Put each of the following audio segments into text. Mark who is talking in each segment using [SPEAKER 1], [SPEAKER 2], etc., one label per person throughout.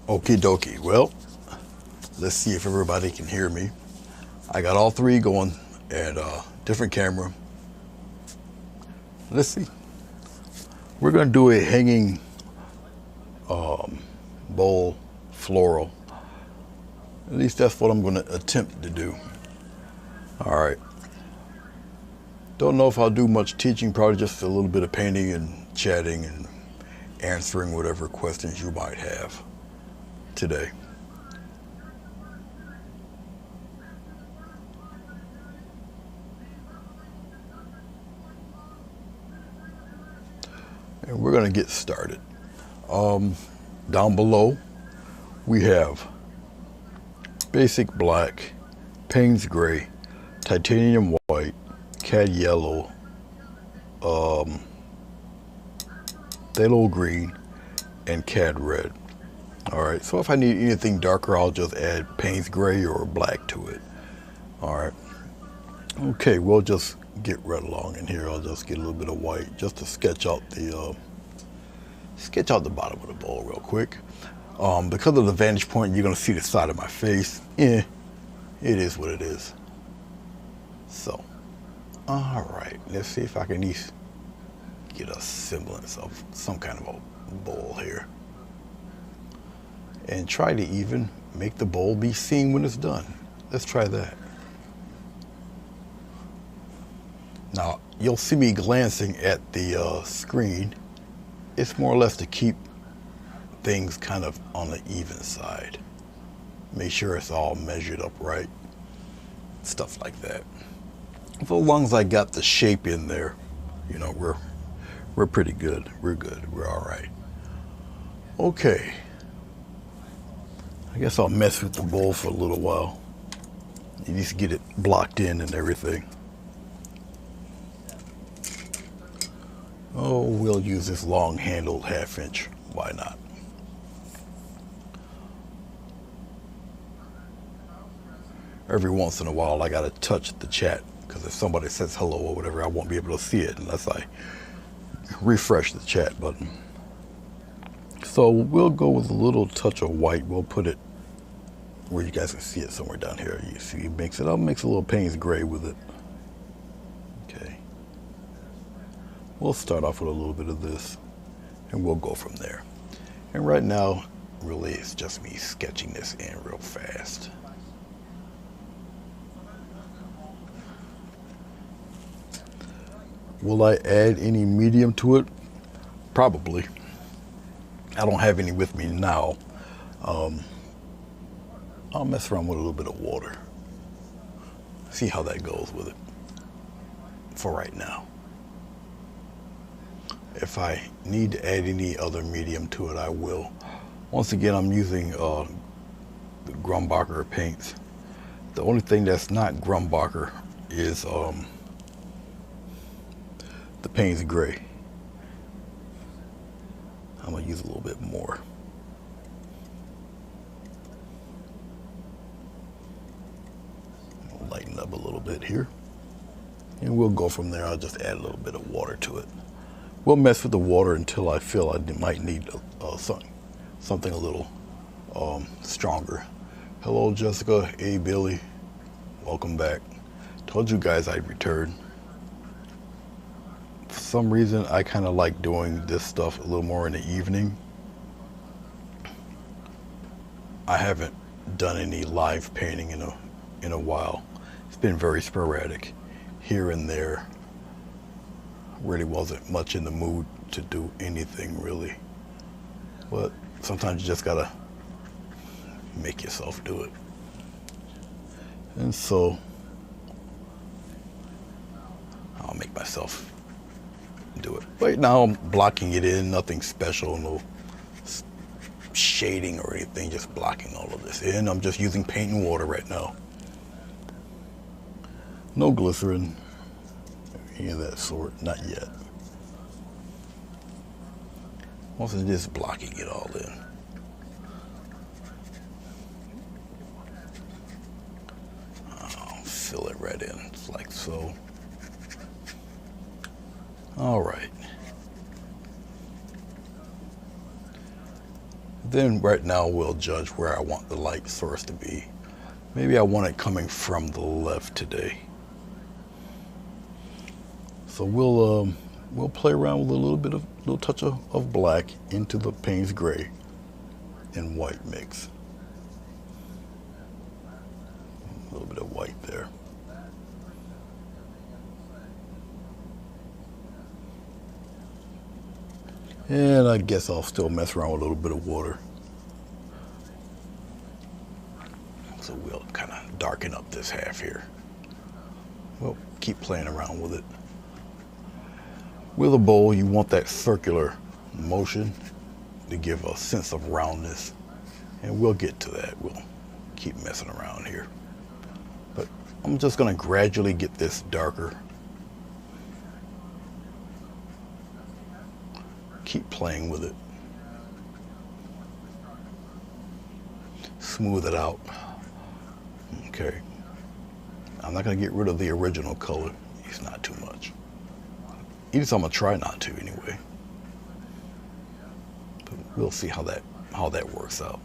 [SPEAKER 1] Okie dokie. Well, let's see if everybody can hear me. I got all three going and different camera. Let's see. We're going to do a hanging bowl floral. At least that's what I'm going to attempt to do. All right. Don't know if I'll do much teaching, probably just a little bit of painting and chatting and answering whatever questions you might have today. And we're going to get started. Down below, we have basic black, Payne's gray, titanium white, cad yellow, phthalo green, and cad red. All right, so if I need anything darker, I'll just add Payne's gray or black to it. All right. Okay, we'll just get right along in here. I'll just get a little bit of white just to sketch out the bottom of the bowl real quick. Because of the vantage point, you're gonna see the side of my face. Yeah, it is what it is. So, all right, let's see if I can at least get a semblance of some kind of a bowl here. And try to even make the bowl be seen when it's done. Let's try that. Now, you'll see me glancing at the screen. It's more or less to keep things kind of on the even side. Make sure it's all measured up right. Stuff like that. So as long as I got the shape in there, you know, we're pretty good. We're good. We're all right. Okay. I guess I'll mess with the bowl for a little while. You need to get it blocked in and everything. Oh, we'll use this long-handled 1/2 inch. Why not? Every once in a while, I gotta touch the chat because if somebody says hello or whatever, I won't be able to see it unless I refresh the chat button. So we'll go with a little touch of white. We'll put it where you guys can see it somewhere down here. You see, he makes it. I'll mix a little Payne's gray with it. Okay. We'll start off with a little bit of this, and we'll go from there. And right now, really, it's just me sketching this in real fast. Will I add any medium to it? Probably. I don't have any with me now. I'll mess around with a little bit of water. See how that goes with it for right now. If I need to add any other medium to it, I will. Once again, I'm using the Grumbacher paints. The only thing that's not Grumbacher is the Payne's gray. I'm gonna use a little bit more. I'll lighten up a little bit here. And we'll go from there. I'll just add a little bit of water to it. We'll mess with the water until I feel I might need something a little stronger. Hello, Jessica. Hey, Billy. Welcome back. Told you guys I'd return. For some reason, I kind of like doing this stuff a little more in the evening. I haven't done any live painting in a while. It's been very sporadic, here and there. Really wasn't much in the mood to do anything really. But sometimes you just gotta make yourself do it. And so I'll make myself do it. Right now I'm blocking it in, nothing special, no shading or anything, just blocking all of this in. I'm just using paint and water right now. No glycerin, any of that sort, not yet. Also just blocking it all in. I'll fill it right in, it's like so. All right. Then right now we'll judge where I want the light source to be. Maybe I want it coming from the left today. So we'll play around with a little touch of black into the Payne's gray and white mix. A little bit of white there. And I guess I'll still mess around with a little bit of water. So we'll kind of darken up this half here. We'll keep playing around with it. With a bowl, you want that circular motion to give a sense of roundness. And we'll get to that. We'll keep messing around here. But I'm just going to gradually get this darker. Keep playing with it. Smooth it out. Okay. I'm not going to get rid of the original color. It's not too much. Even so, I'm going to try not to anyway. But we'll see how that works out.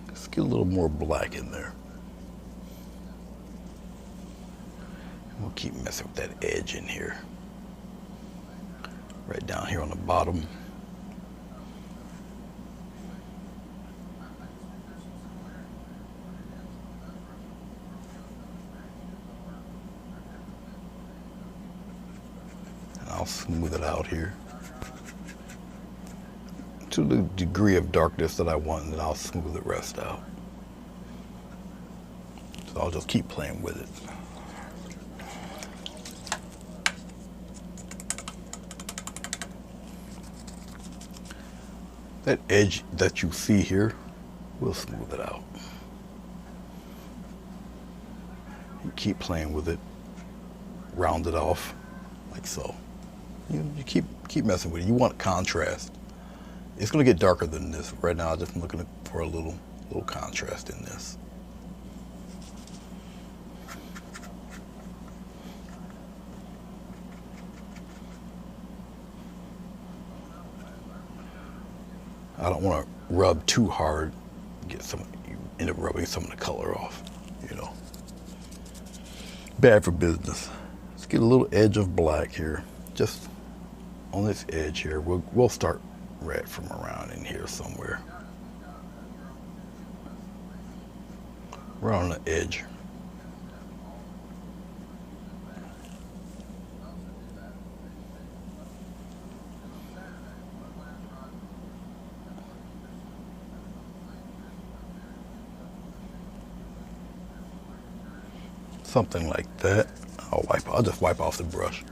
[SPEAKER 1] Let's get a little more black in there. We'll keep messing with that edge in here. Right down here on the bottom. And I'll smooth it out here to the degree of darkness that I want, and then I'll smooth the rest out. So I'll just keep playing with it. That edge that you see here, we'll smooth it out. You keep playing with it, round it off, like so. You keep messing with it. You want contrast. It's going to get darker than this. Right now, I'm just looking for a little contrast in this. I don't want to rub too hard, you end up rubbing some of the color off, you know. Bad for business. Let's get a little edge of black here, just on this edge here. We'll start right from around in here somewhere. Around the edge. Something like that. I'll just wipe off the brush,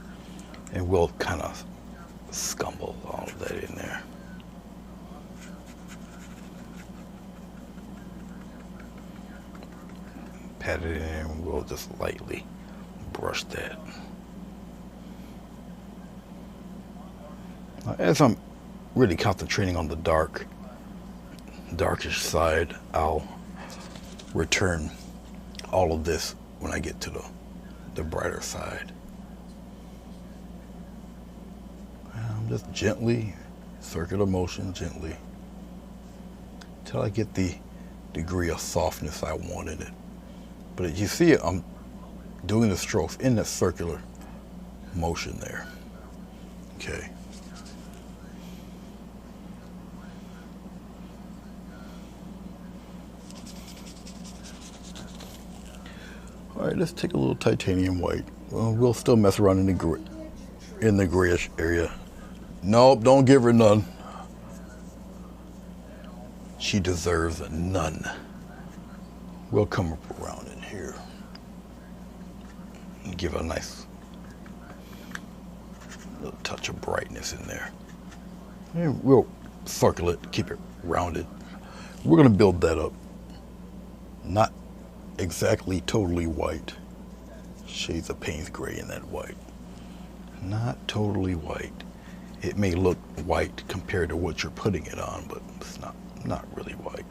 [SPEAKER 1] and we'll kind of scumble all of that in there. Pat it in, and we'll just lightly brush that. Now, as I'm really concentrating on the darkish side, I'll return all of this when I get to the brighter side. I'm just gently, circular motion, gently, till I get the degree of softness I want in it. But you see, I'm doing the strokes in that circular motion there. Okay. All right, let's take a little titanium white. Well, we'll still mess around in the grayish area. Nope, don't give her none. She deserves none. We'll come up around in here and give a nice little touch of brightness in there. And we'll circle it, keep it rounded. We're gonna build that up. Not exactly totally white. Shades of Payne's gray in that white. Not totally white. It may look white compared to what you're putting it on, but it's not really white.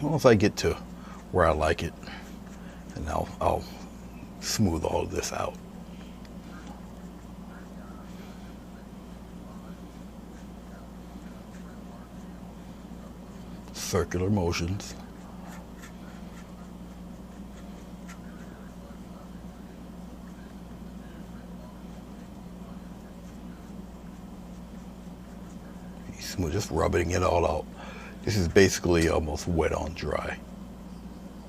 [SPEAKER 1] Once I get to where I like it, and I'll smooth all of this out. circular motions. Smooth, just rubbing it all out. This is basically almost wet on dry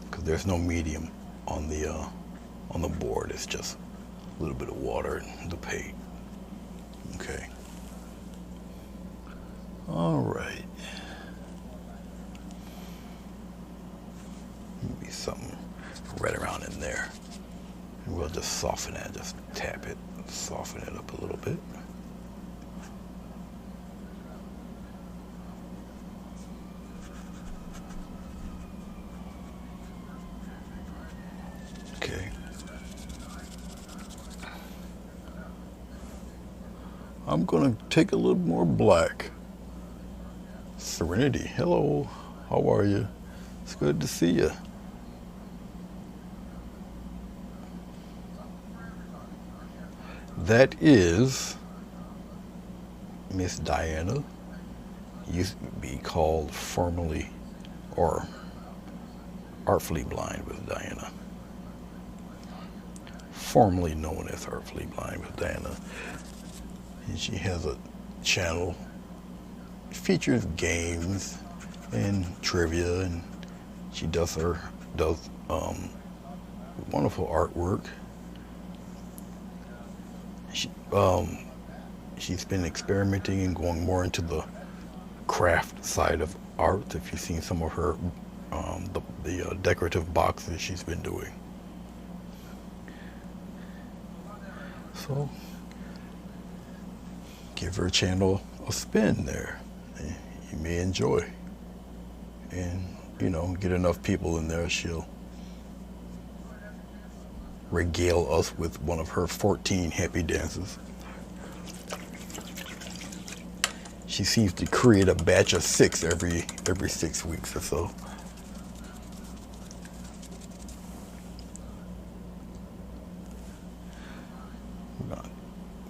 [SPEAKER 1] because there's no medium on the board. It's just a little bit of water and the paint. Okay. All right. Maybe something right around in there. And we'll just soften that. Just tap it, soften it up a little bit. Okay. I'm gonna take a little more black. Serenity, hello, how are you? It's good to see you. That is Miss Diana. Used to be called formerly or Artfully Blind with Diana. Formerly known as Artfully Blind with Diana. And she has a channel. It features games and trivia, and she does wonderful artwork. She's been experimenting and going more into the craft side of art. If you've seen some of her the decorative boxes she's been doing. So give her channel a spin there. You may enjoy. And, you know, get enough people in there, she'll regale us with one of her 14 happy dances. She seems to create a batch of 6 every 6 weeks or so. We're gonna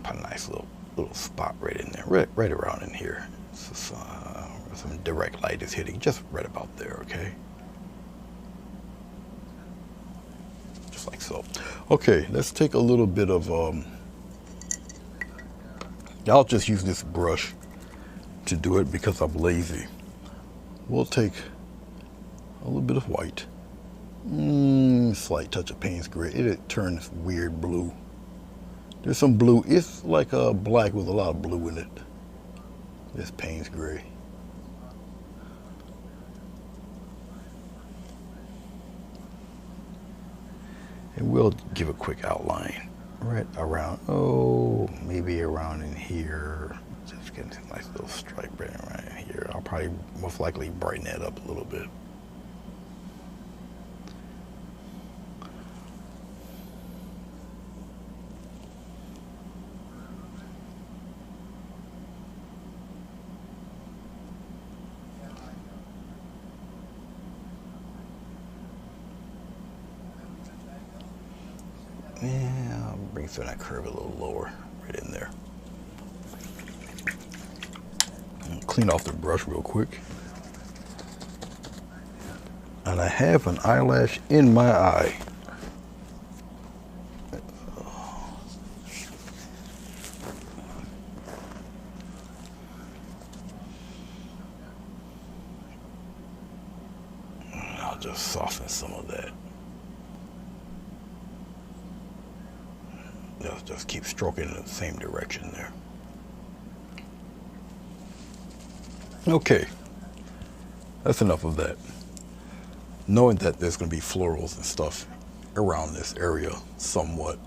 [SPEAKER 1] put a nice little spot right in there, right around in here. So, some direct light is hitting just right about there, okay? Just like so. Okay, let's take a little bit of, I'll just use this brush to do it because I'm lazy. We'll take a little bit of white, slight touch of Payne's gray. It turns weird blue. There's some blue. It's like a black with a lot of blue in it. This Payne's gray. And we'll give a quick outline right around, maybe around in here. Just getting a nice little stripe right around in here. I'll probably most likely brighten that up a little bit. Yeah, I'll bring some of that curve a little lower, right in there. Clean off the brush real quick. And I have an eyelash in my eye. I'll just soften some of that. Just keep stroking in the same direction there. Okay, that's enough of that. Knowing that there's going to be florals and stuff around this area somewhat,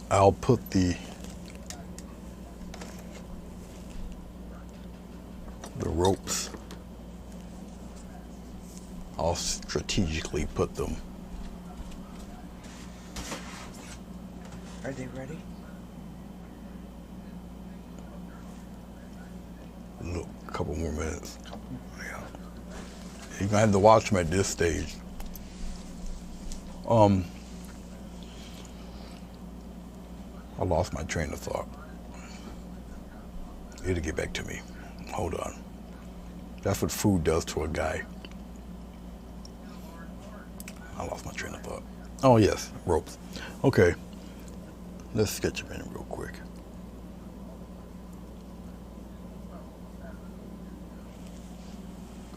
[SPEAKER 1] I'll put the ropes, I'll strategically put them.
[SPEAKER 2] Are they ready?
[SPEAKER 1] Look, a couple more minutes. Yeah. You're gonna have to watch them at this stage. I lost my train of thought. It'll get back to me. Hold on. That's what food does to a guy. I lost my train of thought. Oh yes, ropes. Okay, let's sketch them in real quick.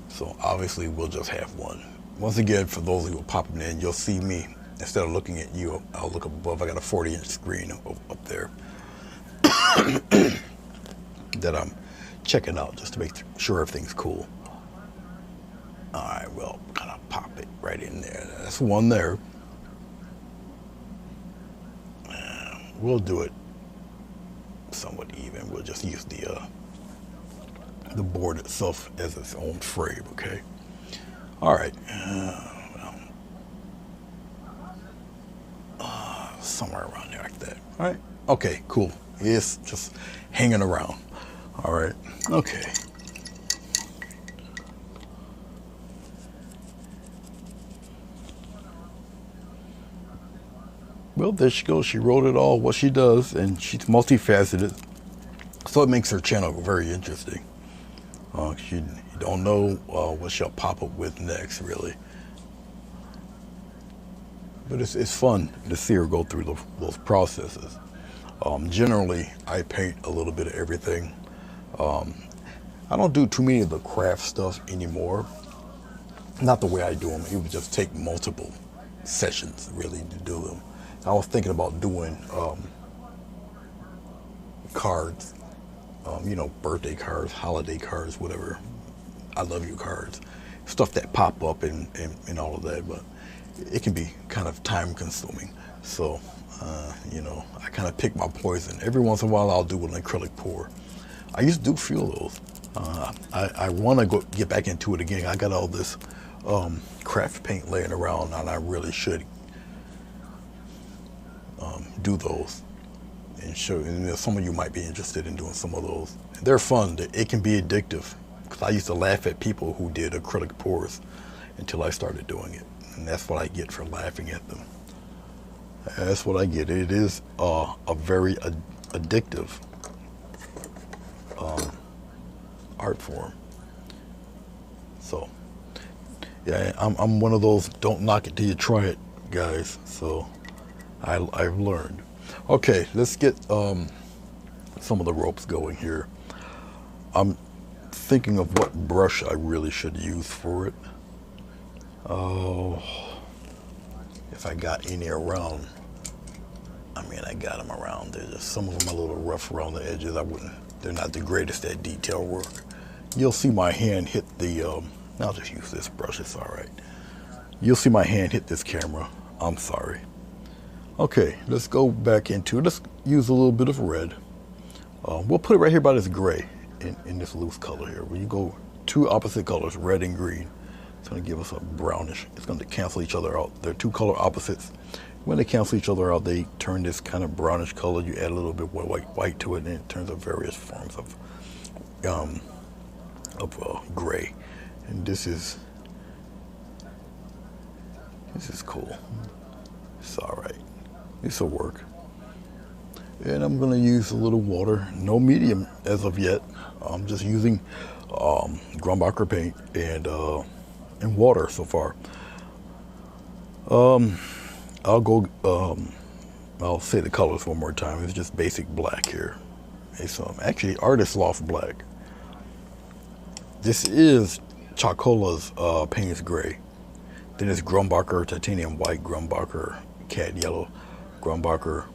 [SPEAKER 1] So obviously we'll just have one. Once again, for those who are popping in, you'll see me. Instead of looking at you, I'll look up above. I got a 40-inch screen up there that I'm checking out just to make sure everything's cool. All right, well, kind of pop it right in there. That's one there. We'll do it somewhat even. We'll just use the board itself as its own frame, okay? All right. Somewhere around there like that. All right. Okay, cool. It's just hanging around. All right. Okay. Well, there she goes. She wrote it all, what she does, and she's multifaceted. So it makes her channel very interesting. You don't know what she'll pop up with next, really. But it's fun to see her go through those processes. Generally, I paint a little bit of everything. I don't do too many of the craft stuff anymore. Not the way I do them. It would just take multiple sessions, really, to do them. I was thinking about doing cards, birthday cards, holiday cards, whatever. I love you cards. Stuff that pop up and all of that, but it can be kind of time consuming. So, I kind of pick my poison. Every once in a while I'll do an acrylic pour. I used to do a few of those. I want to get back into it again. I got all this craft paint laying around, and I really should do those and show. And some of you might be interested in doing some of those. They're fun. It can be addictive. Because I used to laugh at people who did acrylic pours until I started doing it. And that's what I get for laughing at them. That's what I get. It is a very addictive art form. So, yeah, I'm one of those don't knock it till you try it guys. So I've learned. Okay, let's get some of the ropes going here. I'm thinking of what brush I really should use for it. Oh, if I got any around. I mean, I got them around. There's just some of them a little rough around the edges. They're not the greatest at detail work. You'll see my hand hit the, I'll just use this brush, it's all right. You'll see my hand hit this camera. I'm sorry. Okay, let's go back into it. Let's use a little bit of red. We'll put it right here by this gray in this loose color here. When you go two opposite colors, red and green, it's going to give us a brownish. It's going to cancel each other out. They're two color opposites. When they cancel each other out, they turn this kind of brownish color. You add a little bit of white to it, and it turns up various forms of gray. And this is cool. It's all right. This will work. And I'm gonna use a little water. No medium as of yet. I'm just using Grumbacher paint and water so far. I'll say the colors one more time. It's just basic black here. It's actually Artist Loft black. This is Chocola's Payne's gray. Then it's Grumbacher titanium white, Grumbacher cad yellow, Grumbacher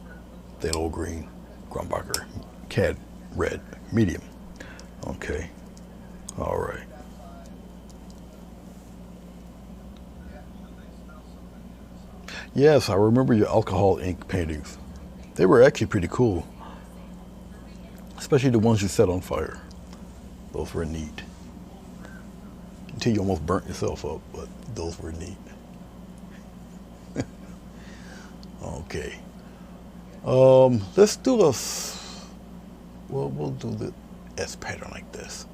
[SPEAKER 1] phthalo green, Grumbacher cad red, medium. Okay, all right. Yes, I remember your alcohol ink paintings. They were actually pretty cool. Especially the ones you set on fire. Those were neat. Until you almost burnt yourself up, but those were neat. Okay. Let's do we'll do the S pattern like this.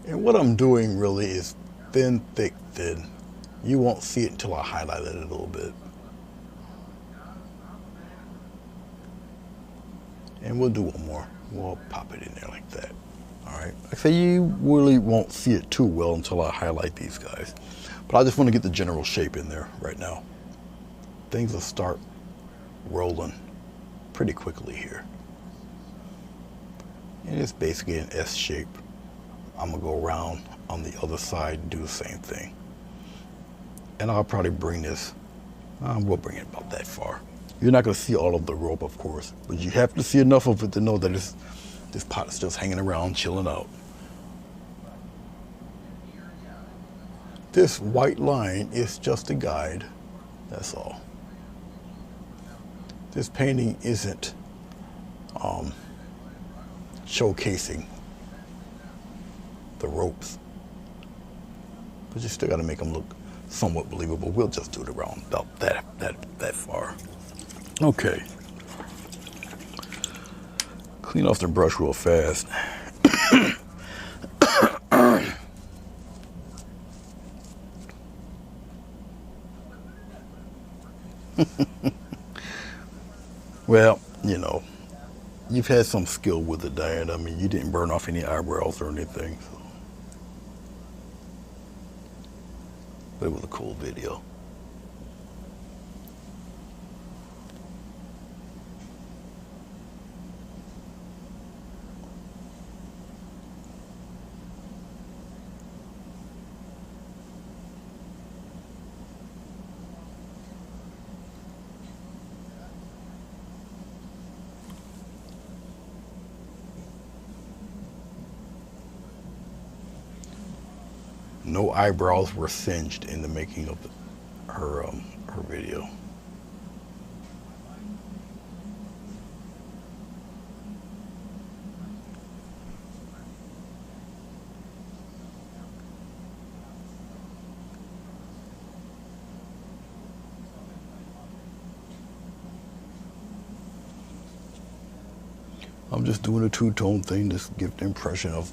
[SPEAKER 1] And what I'm doing really is thin, thick, thin. You won't see it until I highlight it a little bit. And we'll do one more. We'll pop it in there like that. All right. Like I say, you really won't see it too well until I highlight these guys. But I just want to get the general shape in there right now. Things will start rolling pretty quickly here. And it's basically an S shape. I'm gonna go around on the other side and do the same thing. And I'll probably bring this, we'll bring it about that far. You're not gonna see all of the rope, of course, but you have to see enough of it to know that this pot is just hanging around, chilling out. This white line is just a guide, that's all. This painting isn't showcasing the ropes, but you still got to make them look somewhat believable. We'll just do it around about that far. Okay. Clean off the brush real fast. Well, you know, you've had some skill with it, Diane. I mean, you didn't burn off any eyebrows or anything. So. But it was a cool video. No eyebrows were singed in the making of her video. I'm just doing a two-tone thing to give the impression of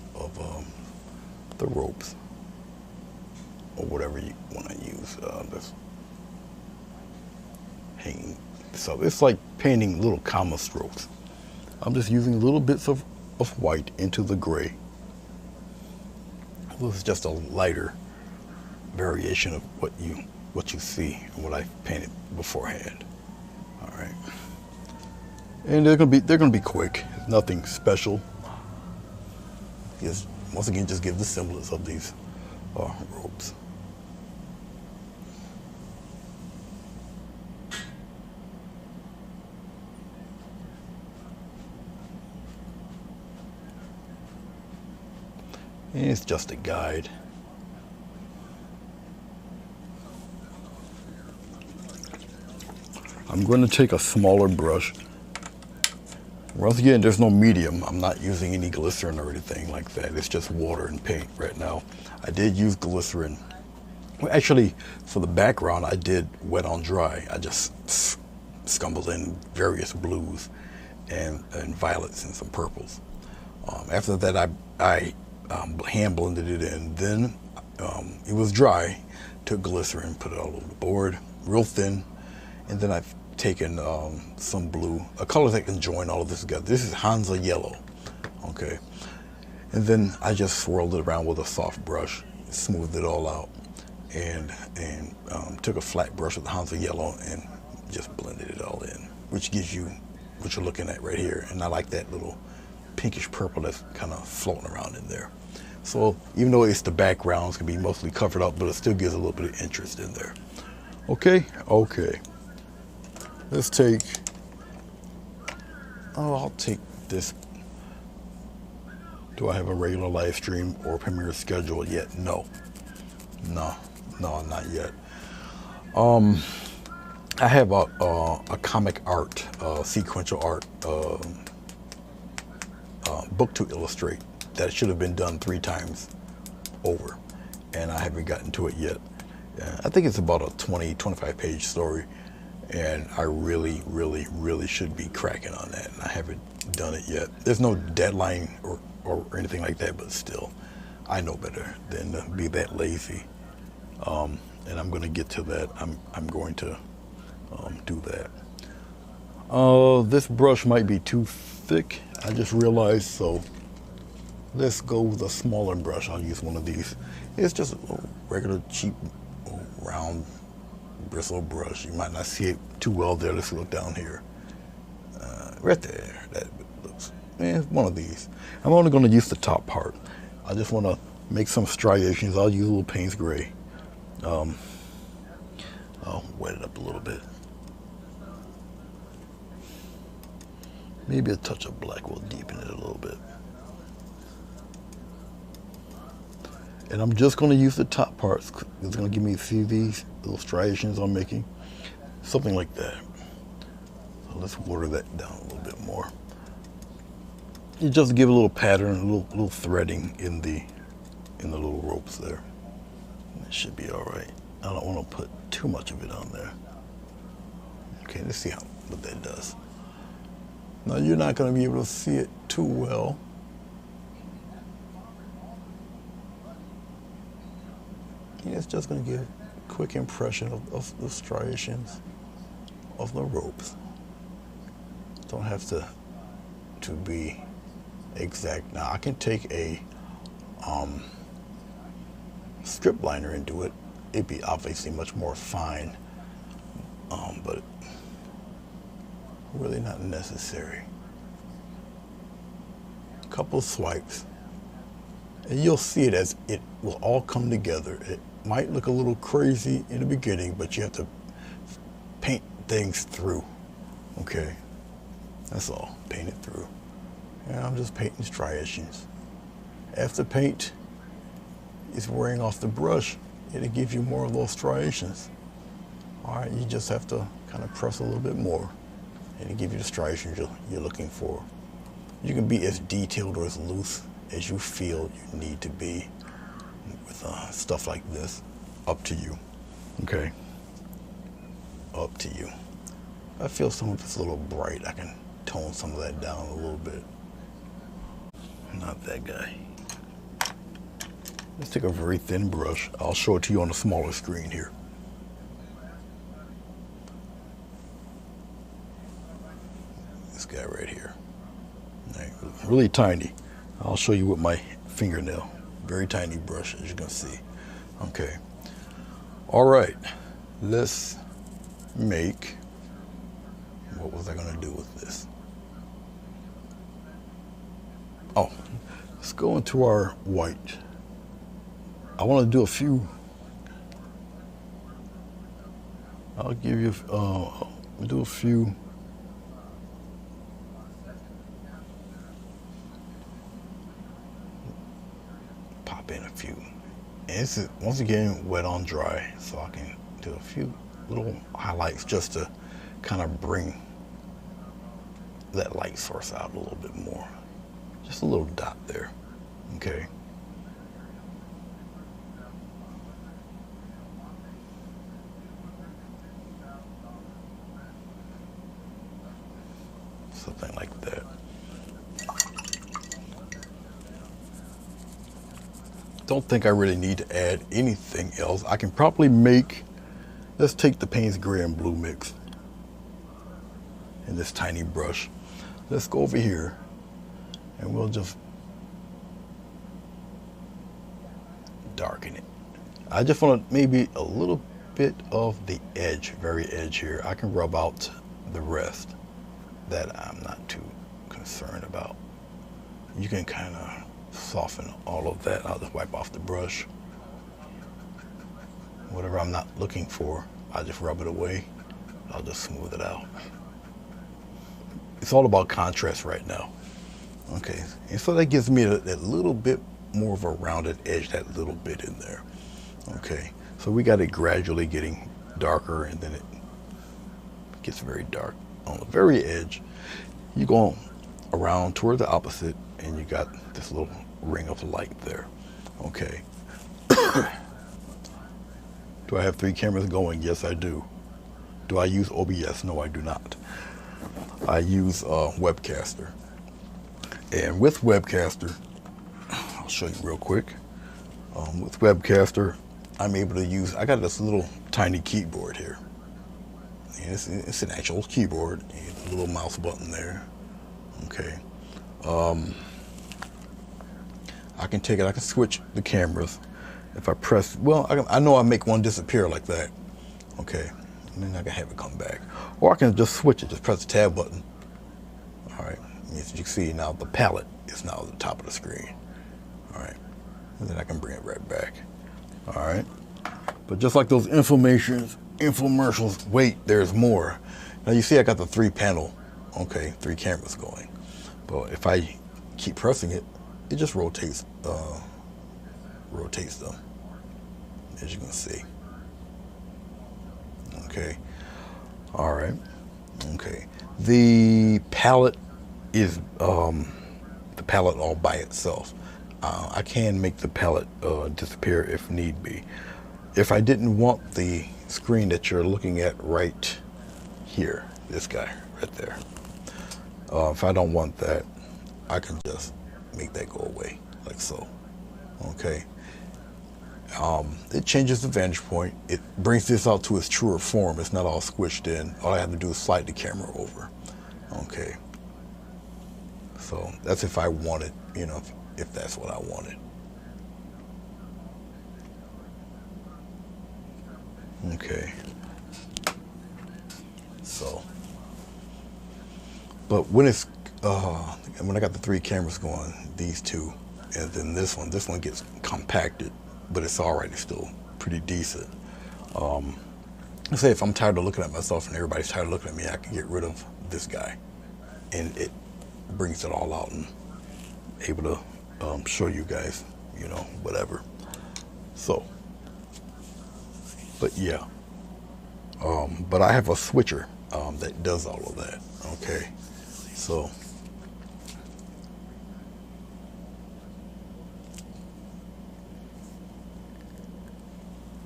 [SPEAKER 1] the ropes, or whatever you want to use. This hanging. So it's like painting little comma strokes. I'm just using little bits of white into the gray. This is just a lighter variation of what you see and what I painted beforehand. All right. And they're gonna be quick. Nothing special. Just once again, just give the semblance of these ropes. And it's just a guide. I'm going to take a smaller brush. Once again, there's no medium. I'm not using any glycerin or anything like that. It's just water and paint right now. I did use glycerin. Well, actually, for the background, I did wet on dry. I just scumbled in various blues and violets and some purples. After that, I hand blended it in. Then it was dry. Took glycerin, put it all over the board, real thin, and then I've taken some blue, a color that can join all of this together. This is Hansa yellow, okay. And then I just swirled it around with a soft brush, smoothed it all out, and took a flat brush with the Hansa yellow and just blended it all in, which gives you what you're looking at right here. And I like that little pinkish purple that's kind of floating around in there. So even though it's the background, it's gonna be mostly covered up, but it still gives a little bit of interest in there. Okay, okay. Let's take, I'll take this. Do I have a regular live stream or Premiere schedule yet? No, not yet. I have a comic art, sequential art book to illustrate that should have been done 3 times over, and I haven't gotten to it yet. I think it's about a 25 page story, and I really should be cracking on that, and I haven't done it yet. There's no deadline or anything like that, but still, I know better than to be that lazy. And I'm going to get to that. I'm going to do that. This brush might be too thick. I just realized, so let's go with a smaller brush. I'll use one of these. It's just a little regular cheap round bristle brush. You might not see it too well there. Let's look down here. Right there. That looks, one of these. I'm only going to use the top part. I just want to make some striations. I'll use a little Payne's Gray. I'll wet it up a little bit. Maybe a touch of black will deepen it a little bit. And I'm just going to use the top parts. It's going to give me, see these little striations I'm making? Something like that. So let's water that down a little bit more. You just give a little pattern, a little threading in the little ropes there. It should be all right. I don't want to put too much of it on there. Okay, let's see what that does. Now you're not going to be able to see it too well. It's just going to give a quick impression of the striations of the ropes. Don't have to be exact. Now I can take a strip liner and do it. It'd be obviously much more fine, but really not necessary. A couple swipes, and you'll see it as it will all come together. It might look a little crazy in the beginning, but you have to paint things through. Okay, that's all. Paint it through. And I'm just painting striations. After paint is wearing off the brush, it'll give you more of those striations. All right, you just have to kind of press a little bit more, and it'll give you the striations you're looking for. You can be as detailed or as loose as you feel you need to be with stuff like this. Up to you. Okay, up to you. I feel some of it's a little bright. I can tone some of that down a little bit. Not that guy. Let's take a very thin brush. I'll show it to you on a smaller screen here. This guy right here. Really tiny. I'll show you with my fingernail. Very tiny brush, as you can see. Okay. All right. Let's make, what was I going to do with this? Oh, let's go into our white. I want to do a few. I'll give you, do a few. Pop in a few. And this is, once again, wet on dry, so I can do a few little highlights just to kind of bring that light source out a little bit more. Just a little dot there, okay? Something like that. Don't think I really need to add anything else. I can probably make, let's take the Payne's Gray and Blue mix in this tiny brush. Let's go over here and we'll just darken it. I just want maybe a little bit of the edge, very edge here. I can rub out the rest. That I'm not too concerned about. You can kind of soften all of that. I'll just wipe off the brush. Whatever I'm not looking for, I'll just rub it away. I'll just smooth it out. It's all about contrast right now. Okay, and so that gives me that little bit more of a rounded edge, that little bit in there. Okay, so we got it gradually getting darker, and then it gets very dark. On the very edge, you go around toward the opposite, and you got this little ring of light there. Okay. Do I have 3 cameras going? Yes, I do. Do I use OBS? No, I do not. I use Webcaster. And with Webcaster, I'll show you real quick. With Webcaster, I'm able to use, I got this little tiny keyboard here. It's an actual keyboard, and a little mouse button there. Okay, I can take it. I can switch the cameras. If I press, well, I know I make one disappear like that. Okay, and then I can have it come back. Or I can just switch it, just press the tab button. All right, as you can see now, the palette is now at the top of the screen. All right, and then I can bring it right back. All right, but just like those infomercials, wait, there's more. Now you see I got the 3-panel, okay, 3 cameras going. But if I keep pressing it, it just rotates them, as you can see. Okay, all right, okay. The palette is the palette all by itself. I can make the palette disappear if need be. If I didn't want the screen that you're looking at right here, this guy right there, if I don't want that, I can just make that go away like so. Okay. It changes the vantage point. It brings this out to its truer form. It's not all squished in. All I have to do is slide the camera over. Okay. So that's if I wanted, if that's what I wanted. Okay. So, but when it's when I got the 3 cameras going, these 2, and then this one gets compacted, but it's all right. It's still pretty decent. Let's say if I'm tired of looking at myself and everybody's tired of looking at me, I can get rid of this guy, and it brings it all out and able to show you guys, whatever. So, but yeah, but I have a switcher that does all of that. Okay, so.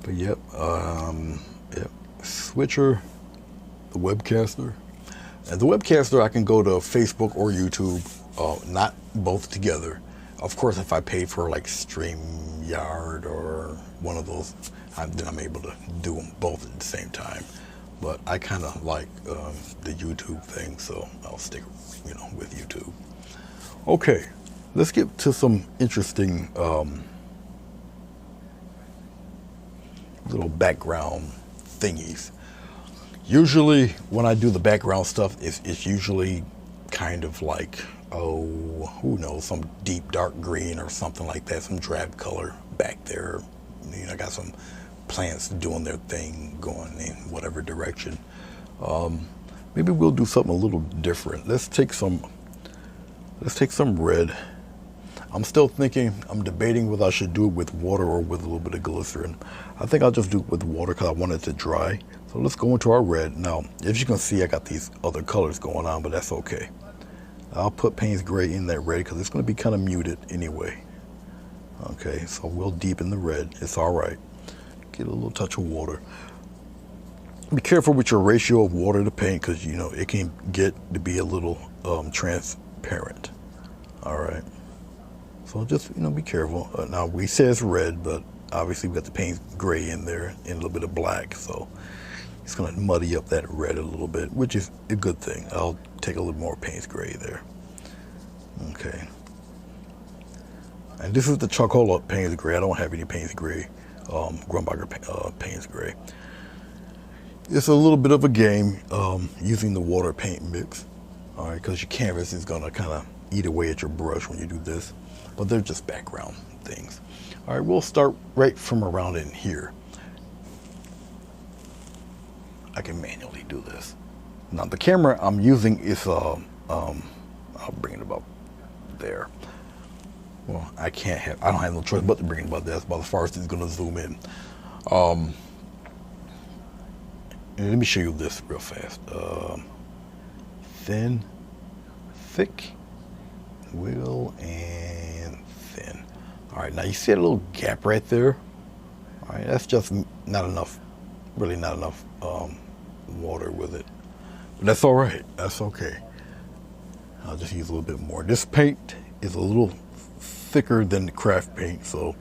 [SPEAKER 1] But yep, switcher, the webcaster. And the webcaster, I can go to Facebook or YouTube, not both together. Of course, if I pay for like StreamYard or one of those, then I'm able to do them both at the same time. But I kind of like the YouTube thing, so I'll stick, with YouTube. Okay, let's get to some interesting little background thingies. Usually when I do the background stuff, it's usually kind of like, who knows, some deep dark green or something like that, some drab color back there. I got some plants doing their thing, going in whatever direction. Maybe we'll do something a little different. Let's take some red. I'm still thinking, I'm debating whether I should do it with water or with a little bit of glycerin. I think I'll just do it with water because I want it to dry. So let's go into our red. Now, as you can see, I got these other colors going on, but that's okay. I'll put Payne's Gray in that red because it's going to be kind of muted anyway. Okay, so we'll deepen the red. It's all right. Get a little touch of water. Be careful with your ratio of water to paint because, it can get to be a little transparent. All right. So just, be careful. Now, we say it's red, but obviously we got the Payne's Gray in there and a little bit of black. So it's going to muddy up that red a little bit, which is a good thing. I'll take a little more Payne's Gray there. Okay. And this is the charcoal Payne's Gray. I don't have any Payne's Gray, Grumbacher Payne's Gray. It's a little bit of a game using the water paint mix. All right, because your canvas is going to kind of eat away at your brush when you do this. But they're just background things. All right, we'll start right from around in here. I can manually do this. Now the camera I'm using is I'll bring it about there. Well, I don't have no choice but to bring it about there. That's about as far as it's gonna zoom in. Let me show you this real fast. Thin, thick, wiggle, and thin. All right, now you see a little gap right there. All right, that's just not enough, really not enough water with it. But that's all right, that's okay. I'll just use a little bit more. This paint is a little thicker than the craft paint, so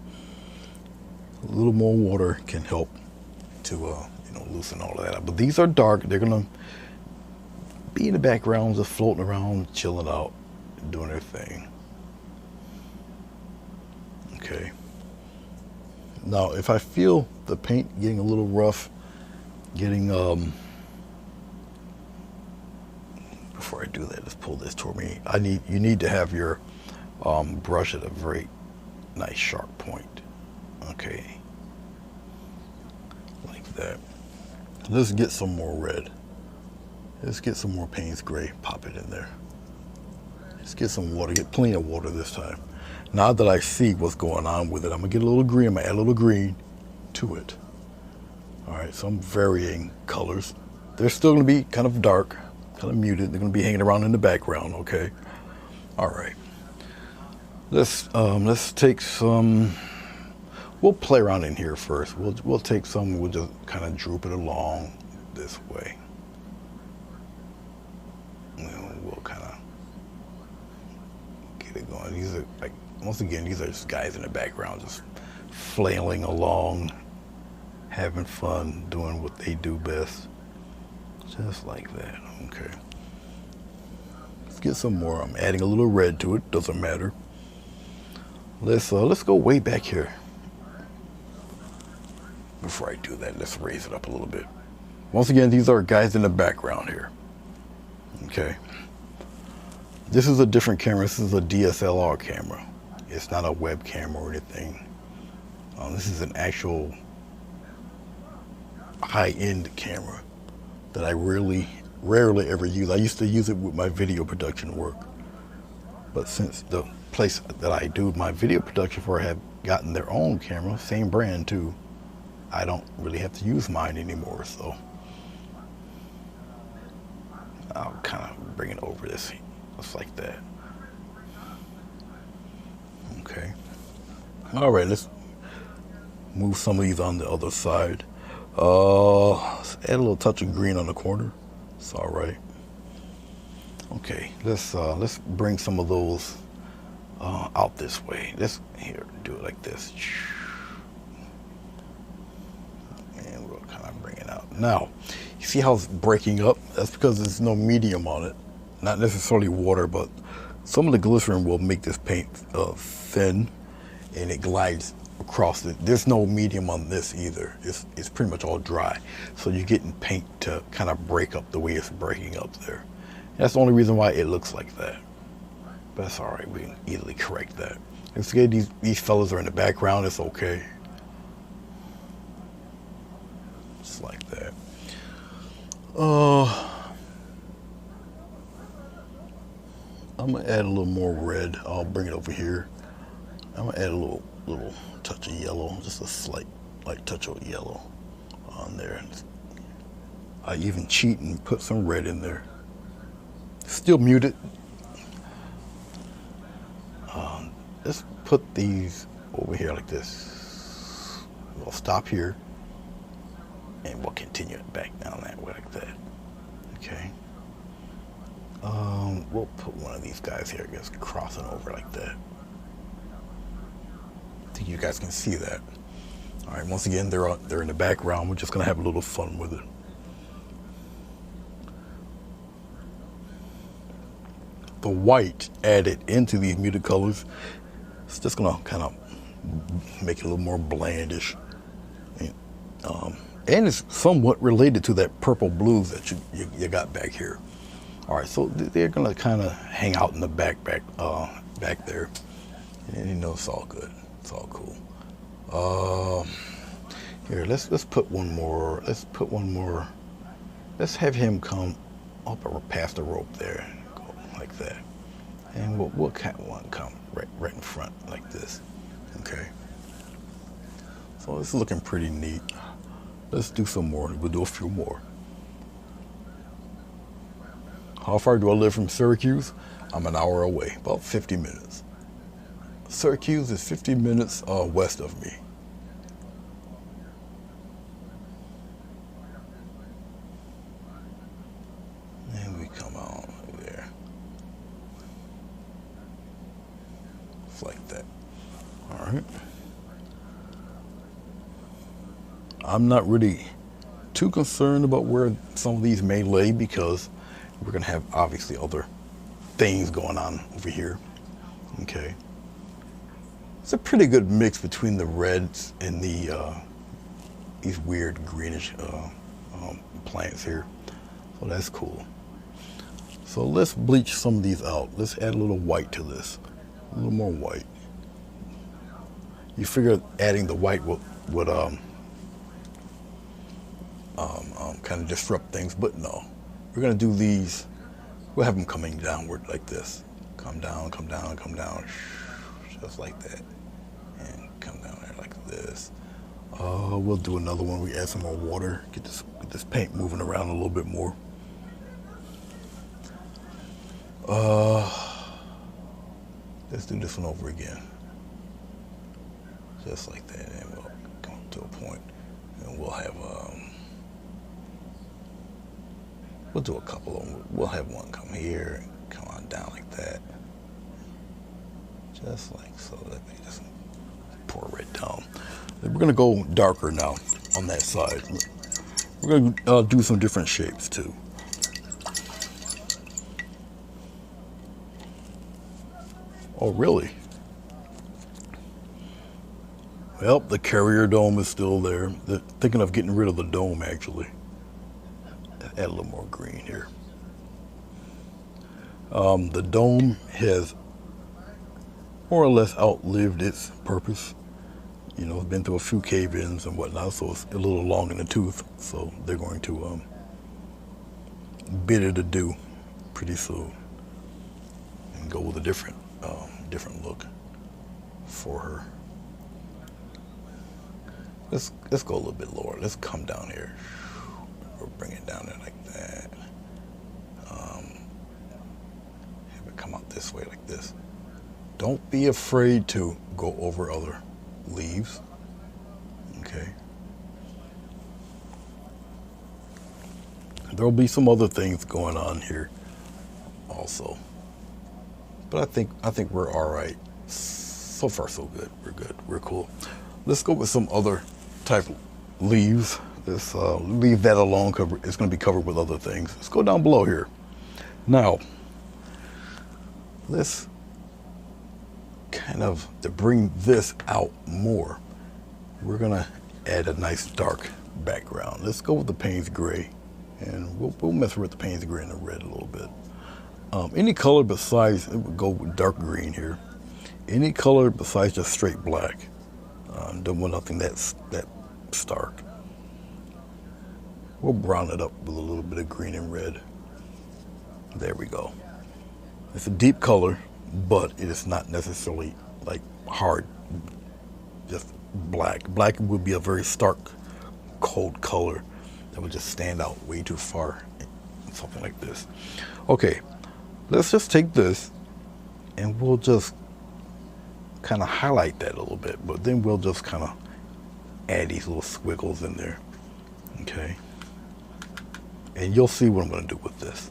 [SPEAKER 1] a little more water can help to loosen all of that up. But these are dark. They're gonna be in the background, just floating around, chilling out. doing their thing. Okay. Now, if I feel the paint getting a little rough, getting, before I do that, let's pull this toward me. You need to have your brush at a very nice sharp point. Okay. Like that. Let's get some more red. Let's get some more Payne's gray, pop it in there. Let's get some water, get plenty of water this time. Now that I see what's going on with it, I'm gonna get a little green, I'm gonna add a little green to it. All right, so I'm varying colors. They're still gonna be kind of dark, kind of muted. They're gonna be hanging around in the background, okay? All right, let's take some, we'll play around in here first. We'll take some, we'll just kind of droop it along this way. We'll kind of get it going. These are like, once again, these are just guys in the background just flailing along, having fun, doing what they do best. Just like that, okay. Let's get some more. I'm adding a little red to it, doesn't matter. Let's go way back here. Before I do that, let's raise it up a little bit. Once again, these are guys in the background here. Okay. This is a different camera. This is a DSLR camera. It's not a web camera or anything. This is an actual high-end camera that I rarely ever use. I used to use it with my video production work. But since the place that I do my video production for have gotten their own camera, same brand too, I don't really have to use mine anymore. So I'll kind of bring it over this, just like that. Okay. All right, let's move some of these on the other side. Let's add a little touch of green on the corner. It's all right. Okay, let's bring some of those out this way. Let's do it like this. And we'll kind of bring it out. Now, you see how it's breaking up? That's because there's no medium on it. Not necessarily water, but some of the glycerin will make this paint thin, and it glides across it. There's no medium on this either. It's pretty much all dry. So you're getting paint to kind of break up the way it's breaking up there. That's the only reason why it looks like that. But that's all right, we can easily correct that. It's okay, these fellas are in the background, it's okay. Just like that. I'm gonna add a little more red. I'll bring it over here. I'm gonna add a little touch of yellow, just a slight touch of yellow on there. I even cheat and put some red in there. Still muted. Let's put these over here like this. We'll stop here and we'll continue it back down that way like that. Okay. We'll put one of these guys here, I guess, crossing over like that. I think you guys can see that. All right, once again, they're in the background. We're just gonna have a little fun with it. The white added into these muted colors, it's just gonna kind of make it a little more blandish. And it's somewhat related to that purple blues that you got back here. All right, so they're gonna kind of hang out in the back there. And you know, it's all good, it's all cool. Here, let's put one more. Let's have him come up or past the rope there, go like that. And we'll come right in front like this. Okay. So this is looking pretty neat. Let's do some more. We'll do a few more. How far do I live from Syracuse? I'm an hour away, about 50 minutes. Syracuse is 50 minutes west of me. And we come out there. It's like that. All right. I'm not really too concerned about where some of these may lay because we're going to have obviously other things going on over here. Okay. It's a pretty good mix between the reds and these weird greenish plants here. So that's cool. So let's bleach some of these out. Let's add a little white to this. A little more white. You figure adding the white would kind of disrupt things, but no. We're gonna do these. We'll have them coming downward like this. Come down, come down, come down, just like that, and come down there like this. We'll do another one. We add some more water. Get this paint moving around a little bit more. Let's do this one over again. Just like that, and we'll come to a point, and we'll have we'll do a couple of them. We'll have one come here and come on down like that, just like so. Let me just pour red down. We're gonna go darker now on that side. We're gonna do some different shapes too. Oh, really? Well, the carrier dome is still there. They're thinking of getting rid of the dome, actually. Add a little more green here. The dome has more or less outlived its purpose. You know, it's been through a few cave-ins and whatnot, so it's a little long in the tooth. So they're going to bid it adieu pretty soon and go with a different look for her. Let's go a little bit lower. Let's come down here. We'll bring it down there like that. Have it come out this way like this. Don't be afraid to go over other leaves. Okay. There'll be some other things going on here also. But I think we're all right. So far, so good. We're good. We're cool. Let's go with some other type of leaves. Let's leave that alone. It's going to be covered with other things. Let's go down below here. Now, let's kind of, to bring this out more, we're going to add a nice dark background. Let's go with the Payne's Gray, and we'll mess with the Payne's Gray and the red a little bit. Any color besides, we'll go with dark green here. Any color besides just straight black. Don't want nothing that stark. We'll brown it up with a little bit of green and red. There we go. It's a deep color, but it is not necessarily like hard, just black. Black would be a very stark, cold color that would just stand out way too far. Something like this. Okay, let's just take this and we'll just kind of highlight that a little bit, but then we'll just kind of add these little squiggles in there. Okay, and you'll see what I'm going to do with this.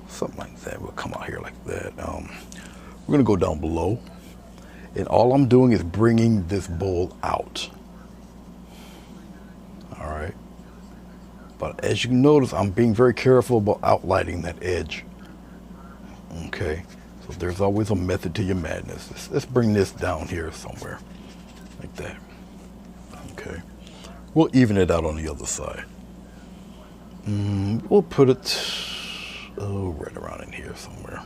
[SPEAKER 1] Something like that. We'll come out here like that. We're going to go down below, and all I'm doing is bringing this bowl out. All right, but as you can notice, I'm being very careful about outlining that edge. Okay, so there's always a method to your madness. Let's bring this down here somewhere, like that. Okay, we'll even it out on the other side. We'll put it right around in here somewhere.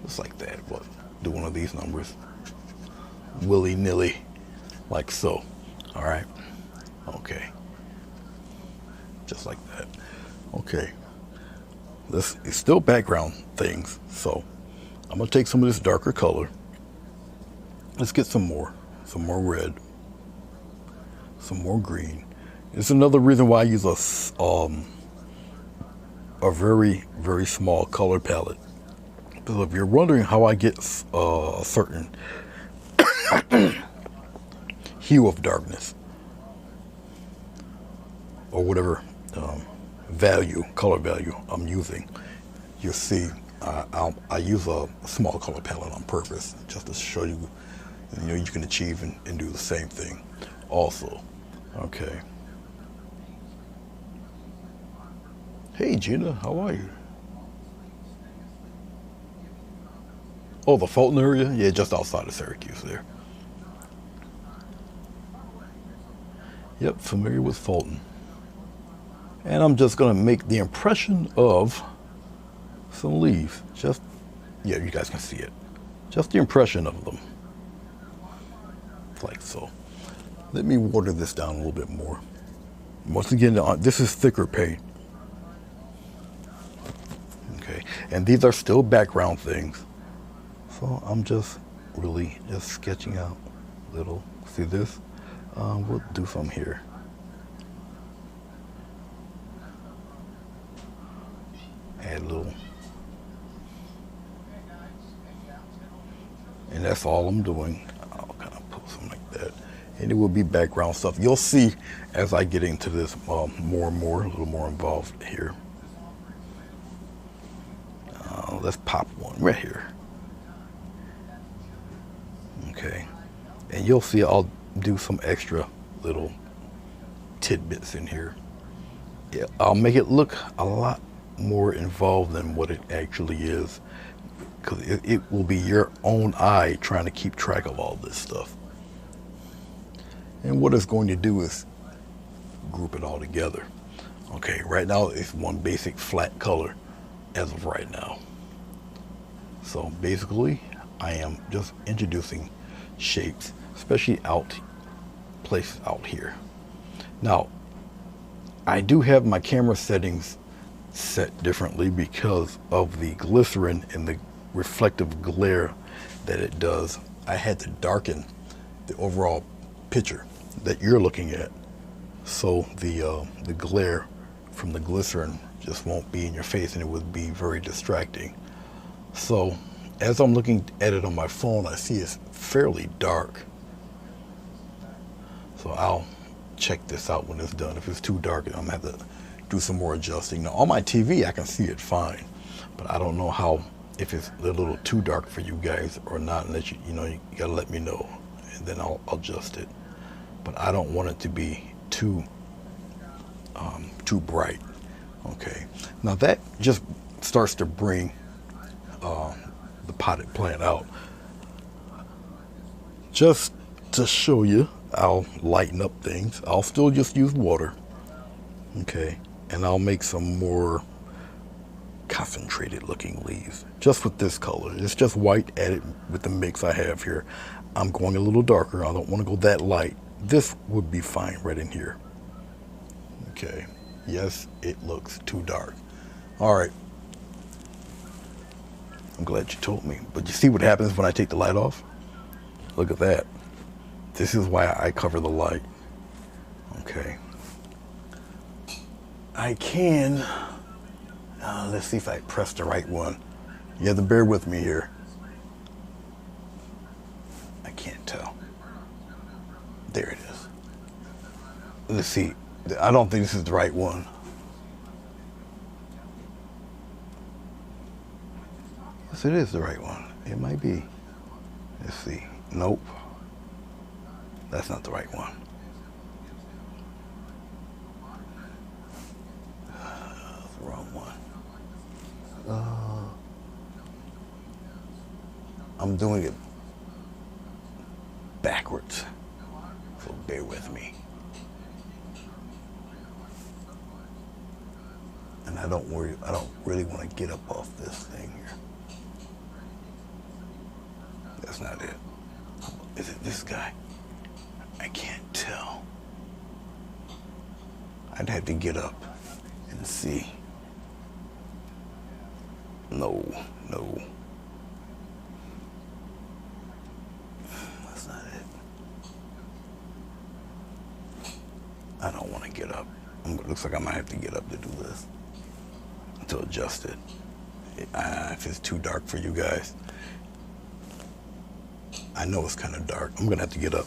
[SPEAKER 1] Just like that. What? Do one of these numbers. Willy-nilly, like so. All right. Okay. Just like that. Okay. It's still background things, so I'm gonna take some of this darker color. Let's get some more red, some more green. It's another reason why I use a very, very small color palette. Because if you're wondering how I get a certain hue of darkness or whatever color value I'm using, you'll see I use a small color palette on purpose just to show you, you can achieve and do the same thing also. Okay. Hey Gina, how are you? Oh, the Fulton area? Yeah, just outside of Syracuse there. Yep, familiar with Fulton. And I'm just going to make the impression of some leaves. Just, yeah, you guys can see it. Just the impression of them. Like so. Let me water this down a little bit more. Once again, this is thicker paint. Okay, and these are still background things. So I'm just really just sketching out little, see this? We'll do some here. Add a little. And that's all I'm doing. I'll kind of put something like that. And it will be background stuff. You'll see as I get into this more and more, a little more involved here. Let's pop one right here. Okay. And you'll see I'll do some extra little tidbits in here. Yeah, I'll make it look a lot more involved than what it actually is, because it will be your own eye trying to keep track of all this stuff. And what it's going to do is group it all together. Okay, right now it's one basic flat color as of right now. So basically I am just introducing shapes, especially places out here. Now I do have my camera settings set differently because of the glycerin and the reflective glare that it does. I had to darken the overall picture that you're looking at, so the glare from the glycerin just won't be in your face, and it would be very distracting. So as I'm looking at it on my phone, I see it's fairly dark. So I'll check this out when it's done. If it's too dark, I'm gonna have to do some more adjusting. Now on my TV, I can see it fine, but I don't know how, if it's a little too dark for you guys or not, unless you gotta let me know, and then I'll adjust it. But I don't want it to be too bright. Okay, now that just starts to bring the potted plant out. Just to show you, I'll lighten up things. I'll still just use water. Okay, and I'll make some more concentrated looking leaves just with this color. It's just white added with the mix I have here. I'm going a little darker. I don't want to go that light. This would be fine right in here. Okay, yes, it looks too dark. All right, I'm glad you told me. But you see what happens when I take the light off? Look at that. This is why I cover the light. Okay, I can, let's see if I press the right one. You have to bear with me here. I can't tell. There it is. Let's see. I don't think this is the right one. Yes, it is the right one. It might be. Let's see. Nope. That's not the right one. That's the wrong one. I'm doing it backwards, so bear with me. And I don't really want to get up off this thing here. That's not it. Is it this guy? I can't tell. I'd have to get up and see. No. That's not it. I don't want to get up. It looks like I might have to get up to do this, to adjust it. If it's too dark for you guys. I know it's kind of dark. I'm gonna have to get up.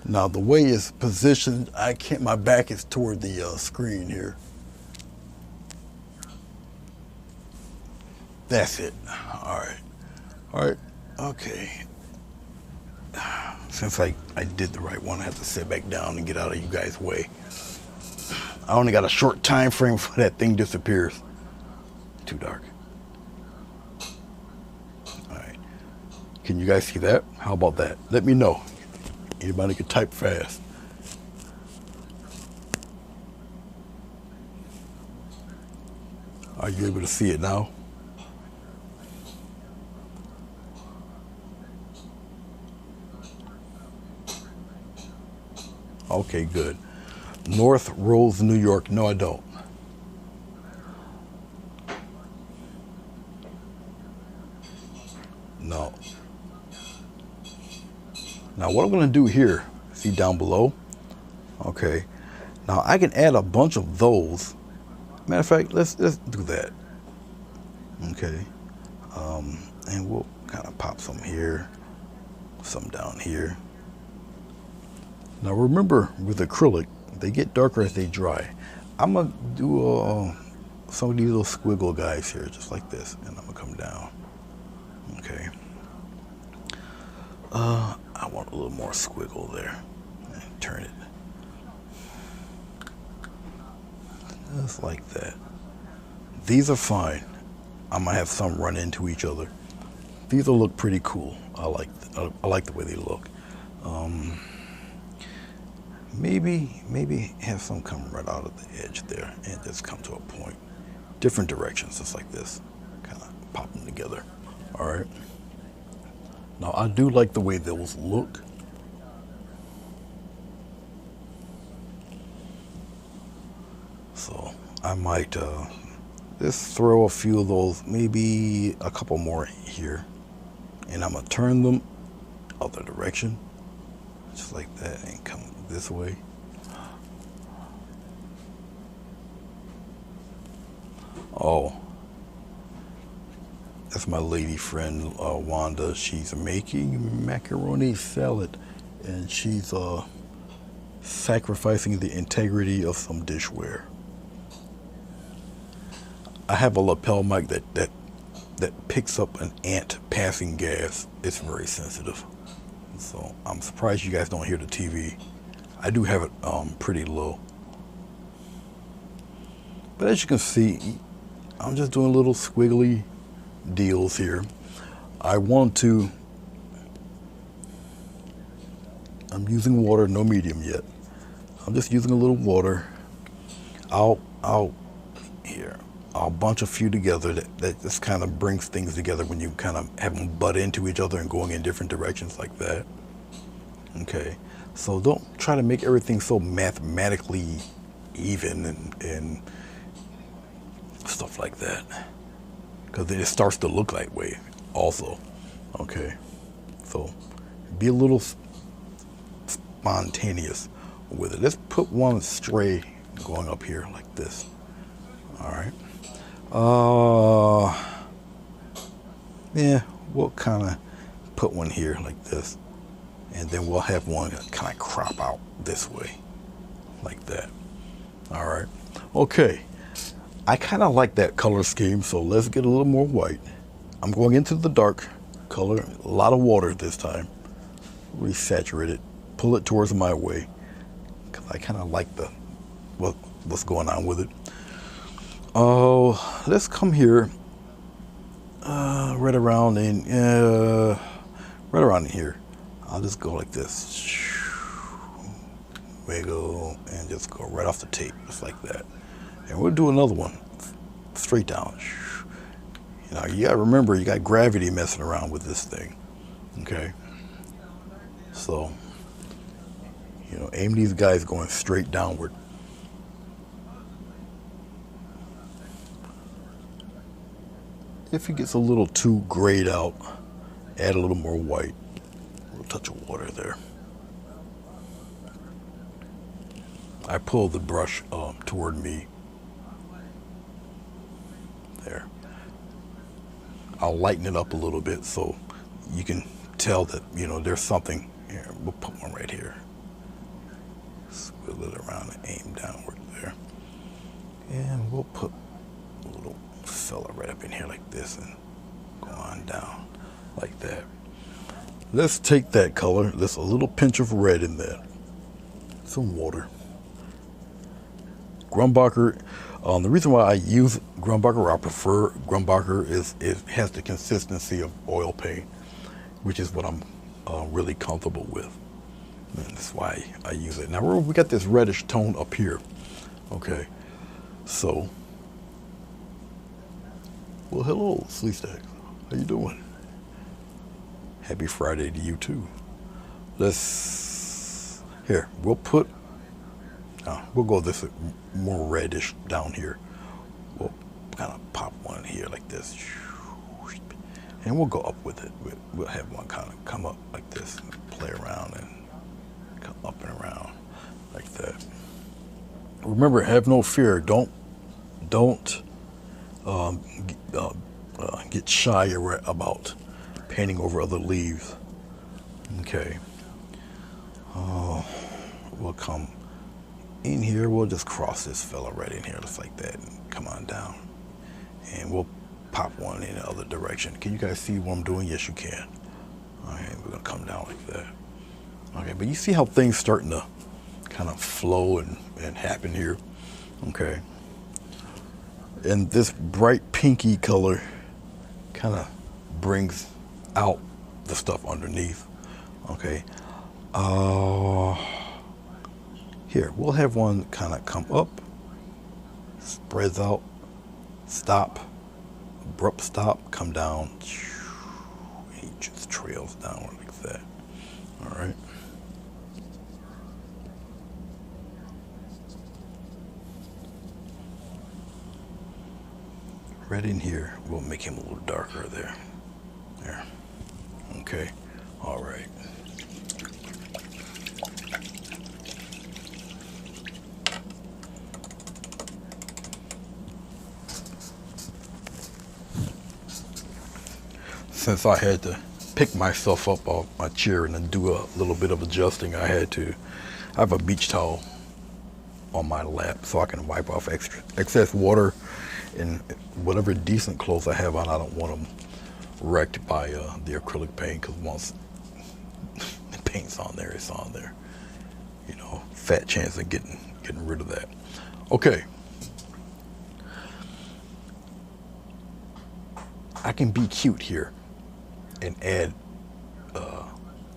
[SPEAKER 1] Now the way it's positioned, my back is toward the screen here. That's it. All right, okay. Since I did the right one, I have to sit back down and get out of you guys' way. I only got a short time frame before that thing disappears. Too dark. All right. Can you guys see that? How about that? Let me know. Anybody can type fast. Are you able to see it now? Okay, good. North Rose, New York. No, I don't. No. Now, what I'm going to do here, see down below? Okay. Now, I can add a bunch of those. Matter of fact, let's do that. Okay. And we'll kind of pop some here, some down here. Now, remember, with acrylic, they get darker as they dry. I'm going to do some of these little squiggle guys here, just like this, and I'm going to come down. Okay. I want a little more squiggle there. And turn it. Just like that. These are fine. I might have some run into each other. These will look pretty cool. I like the way they look. Maybe have some come right out of the edge there and just come to a point. Different directions, just like this. Kind of pop them together. All right. Now, I do like the way those look. So I might just throw a few of those, maybe a couple more here. And I'm going to turn them other direction. Just like that, and come this way. Oh. That's my lady friend, Wanda. She's making macaroni salad, and she's sacrificing the integrity of some dishware. I have a lapel mic that picks up an ant passing gas. It's very sensitive. So I'm surprised you guys don't hear the TV. I do have it pretty low. But as you can see, I'm just doing little squiggly deals here. I'm using water, no medium yet. I'm just using a little water. I'll bunch a few together that just kind of brings things together when you kind of have them butt into each other and going in different directions like that. Okay, so don't try to make everything so mathematically even and stuff like that, because then it starts to look that way also. Okay, so be a little spontaneous with it. Let's put one stray going up here like this. All right. Yeah, we'll kind of put one here like this, and then we'll have one kind of crop out this way like that. All right. Okay. I kind of like that color scheme, so let's get a little more white. I'm going into the dark color, a lot of water this time. Resaturate it, pull it towards my way, because I kind of like what's going on with it. Oh, let's come here, right around in here. I'll just go like this, wiggle, and just go right off the tape, just like that. And we'll do another one, straight down. You know, you gotta remember, you got gravity messing around with this thing, okay? So, you know, aim these guys going straight downward. If it gets a little too grayed out, add a little more white. A little touch of water there. I pull the brush toward me. There. I'll lighten it up a little bit so you can tell that, you know, there's something here. We'll put one right here. Swivel it around and aim downward there. And we'll put a little fella right up in here like this and go on down like that. Let's take that color. There's a little pinch of red in there. Some water. Grumbacher, the reason why I use Grumbacher, or I prefer Grumbacher, is it has the consistency of oil paint, which is what I'm really comfortable with. And that's why I use it. Now we got this reddish tone up here. Okay, so, well, hello, Sleep Stacks. How you doing? Happy Friday to you too. We'll go this more reddish down here. We'll kind of pop one here like this. And we'll go up with it. We'll have one kind of come up like this and play around and come up and around like that. Remember, have no fear. Don't get shy about painting over other leaves. Okay. We'll come in here. We'll just cross this fella right in here, just like that, and come on down. And we'll pop one in the other direction. Can you guys see what I'm doing? Yes, you can. All right, we're gonna come down like that. Okay, but you see how things starting to kind of flow and happen here. Okay. And this bright pinky color kind of brings out the stuff underneath. Okay. Here, we'll have one kind of come up, spreads out, stop, abrupt stop, come down. He just trails down like that. All right. Right in here, we'll make him a little darker there. There. Okay. All right. Since I had to pick myself up off my chair and then do a little bit of adjusting, I have a beach towel on my lap so I can wipe off excess water, and whatever decent clothes I have on, I don't want them wrecked by the acrylic paint, because once the paint's on there, it's on there. You know, fat chance of getting rid of that. Okay. I can be cute here and add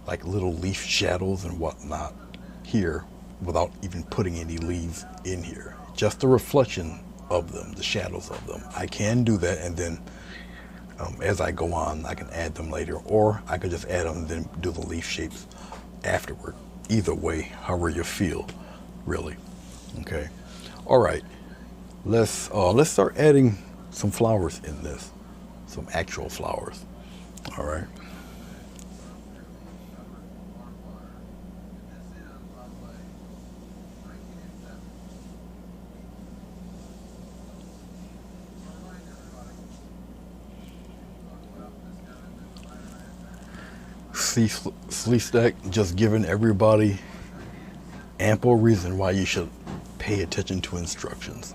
[SPEAKER 1] like little leaf shadows and whatnot here without even putting any leaves in here. Just the reflection of them, the shadows of them. I can do that, and then as I go on, I can add them later, or I could just add them and then do the leaf shapes afterward. Either way, however you feel, really. Okay. All right. Let's start adding some flowers in this, some actual flowers. All right. Sleep Stack just giving everybody ample reason why you should pay attention to instructions.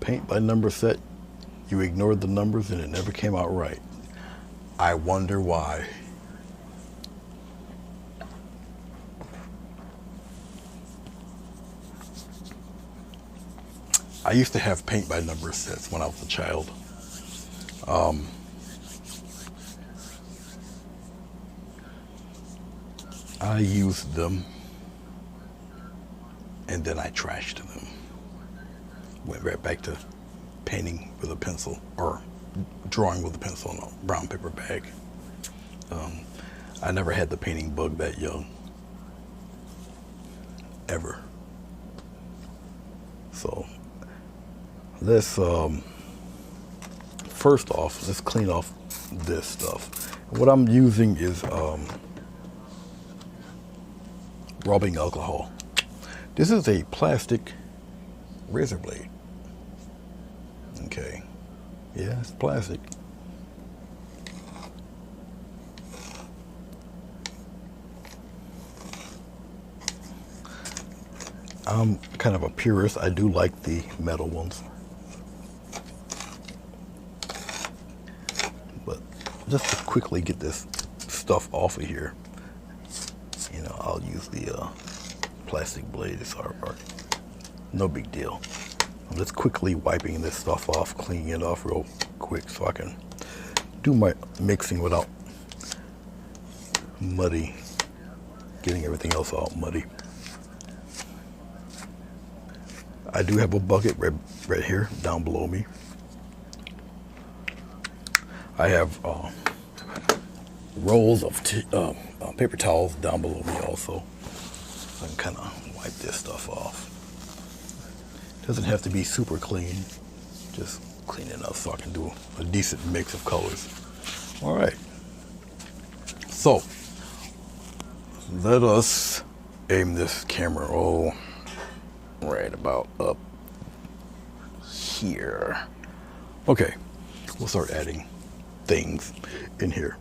[SPEAKER 1] Paint by number set, you ignored the numbers and it never came out right. I wonder why. I used to have paint by number sets when I was a child. I used them and then I trashed them. Went right back to painting with a pencil, or drawing with a pencil in a brown paper bag. I never had the painting bug that young, ever. So let's first off, let's clean off this stuff. What I'm using is rubbing alcohol. This is a plastic razor blade. Okay, yeah, it's plastic. I'm kind of a purist. I do like the metal ones, but just to quickly get this stuff off of here, you know, I'll use the plastic blade. It's all right. No big deal. I'm just quickly wiping this stuff off, cleaning it off real quick so I can do my mixing without getting everything else all muddy. I do have a bucket right here down below me. I have rolls of paper towels down below me also. I can kind of wipe this stuff off. Doesn't have to be super clean, just clean enough so I can do a decent mix of colors. All right, so let us aim this camera right about up here. Okay, we'll start adding things in here.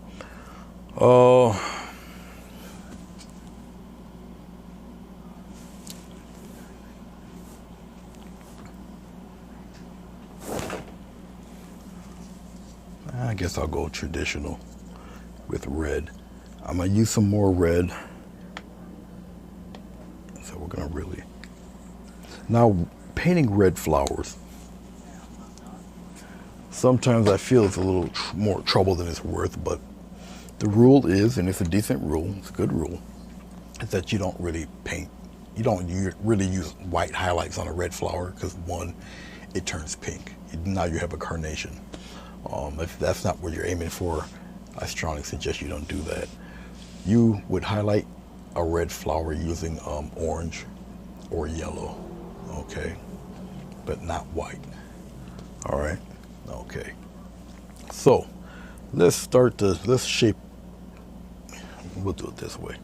[SPEAKER 1] I guess I'll go traditional with red. I'm gonna use some more red. So we're gonna really, now painting red flowers, sometimes I feel it's a little more trouble than it's worth, but the rule is, and it's a decent rule, it's a good rule, is that you don't really paint, you don't really use white highlights on a red flower, because one, it turns pink. Now you have a carnation. If that's not what you're aiming for, I strongly suggest you don't do that. You would highlight a red flower using orange or yellow, okay? But not white, all right? Okay, so let's shape, we'll do it this way.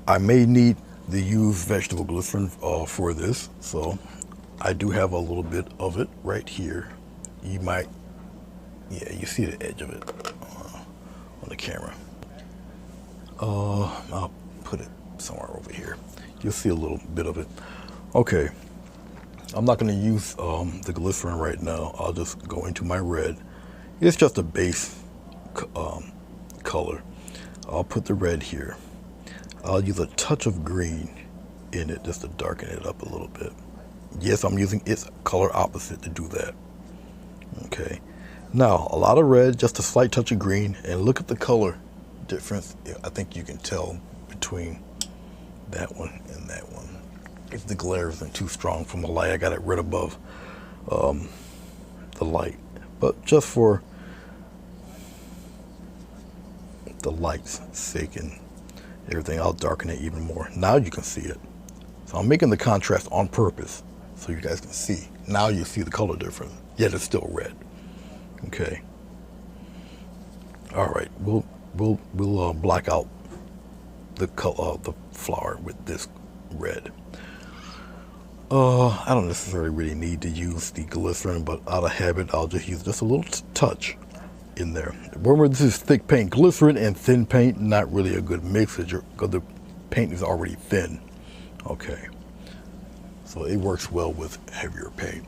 [SPEAKER 1] I may need to use vegetable glycerin for this, so I do have a little bit of it right here. You might, yeah, you see the edge of it on the camera. I'll put it somewhere over here. You'll see a little bit of it. Okay, I'm not going to use the glycerin right now. I'll just go into my red. It's just a base color. I'll put the red here. I'll use a touch of green in it just to darken it up a little bit. Yes, I'm using its color opposite to do that. Okay, now a lot of red, just a slight touch of green, and look at the color difference. I think you can tell between that one and that one. If the glare isn't too strong from the light, I got it right above the light, but just for the light's sake and everything, I'll darken it even more. Now you can see it. So I'm making the contrast on purpose so you guys can see. Now you see the color difference, yet it's still red. Okay. All right, we'll black out the color of the flower with this red. I don't necessarily really need to use the glycerin, but out of habit, I'll just use just a little touch in there. Remember, this is thick paint. Glycerin and thin paint, not really a good mix because the paint is already thin. Okay, so it works well with heavier paint.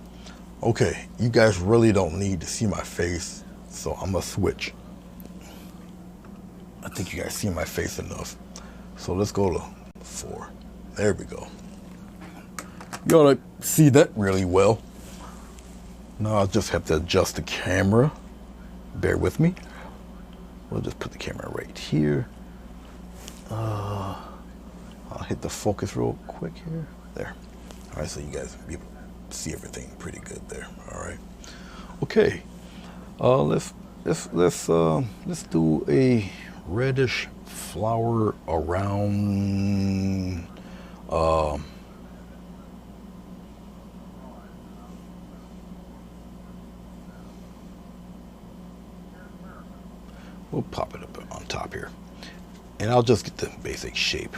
[SPEAKER 1] Okay, you guys really don't need to see my face, so I'm gonna switch. I think you guys see my face enough. So let's go to 4. There we go. You ought to see that really well. Now I'll just have to adjust the camera. Bear with me. We'll just put the camera right here. I'll hit the focus real quick here. There. All right, so you guys be able to see everything pretty good there. All right. Okay. Let's do a reddish flower around. We'll pop it up on top here. And I'll just get the basic shape.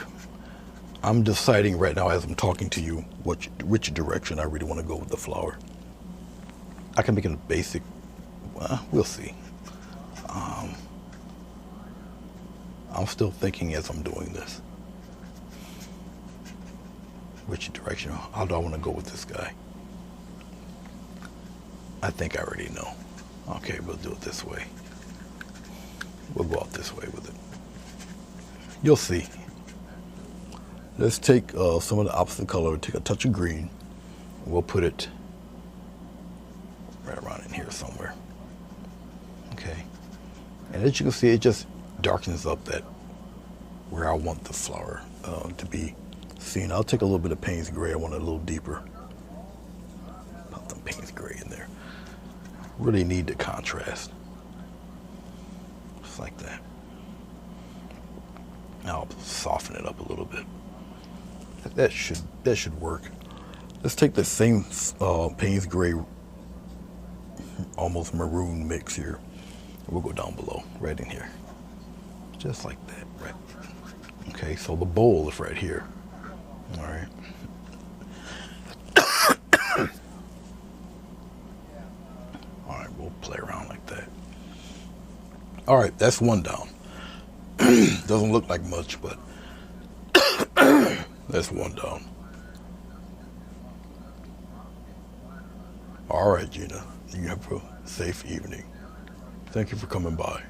[SPEAKER 1] I'm deciding right now as I'm talking to you which direction I really want to go with the flower. I can make it a basic, we'll see. I'm still thinking as I'm doing this. Which direction, how do I want to go with this guy? I think I already know. Okay, we'll do it this way. We'll go out this way with it. You'll see. Let's take some of the opposite color, take a touch of green. We'll put it right around in here somewhere. Okay. And as you can see, it just darkens up that where I want the flower to be seen. I'll take a little bit of Payne's Gray. I want it a little deeper. Put some Payne's Gray in there. Really need the contrast. Just like that. Now I'll soften it up a little bit. That should work. Let's take the same Payne's Gray, almost maroon mix here. We'll go down below, right in here. Just like that, right. Okay, so the bowl is right here. All right. All right, we'll play around like that. All right, that's one down. Doesn't look like much, but that's one down. All right, Gina, you have a safe evening. Thank you for coming by.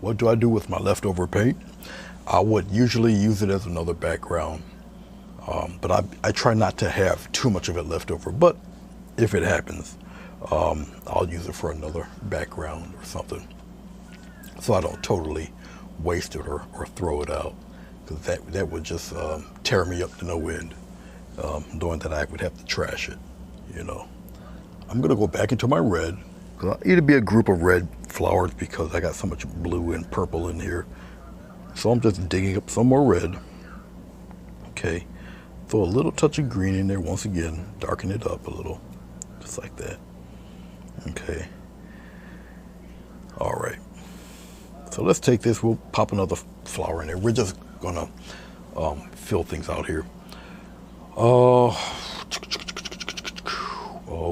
[SPEAKER 1] What do I do with my leftover paint? I would usually use it as another background, but I try not to have too much of it left over. But if it happens, I'll use it for another background or something, so I don't totally waste it or throw it out, because that would just tear me up to no end, knowing that I would have to trash it, you know. I'm gonna go back into my red. It'll be a group of red flowers because I got so much blue and purple in here. So I'm just digging up some more red. Okay, throw a little touch of green in there once again, darken it up a little, just like that. Okay. All right. So let's take this, we'll pop another flower in there. We're just gonna fill things out here. Oh,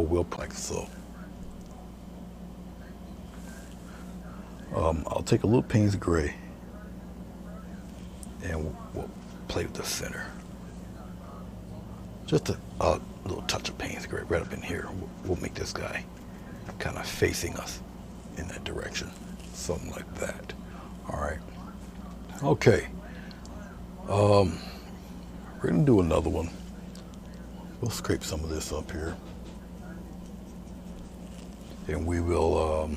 [SPEAKER 1] we'll like so. I'll take a little Payne's Gray and we'll play with the center. Just a little touch of Payne's Gray right up in here. We'll make this guy kind of facing us in that direction. Something like that. All right. Okay. We're gonna do another one. We'll scrape some of this up here. And we will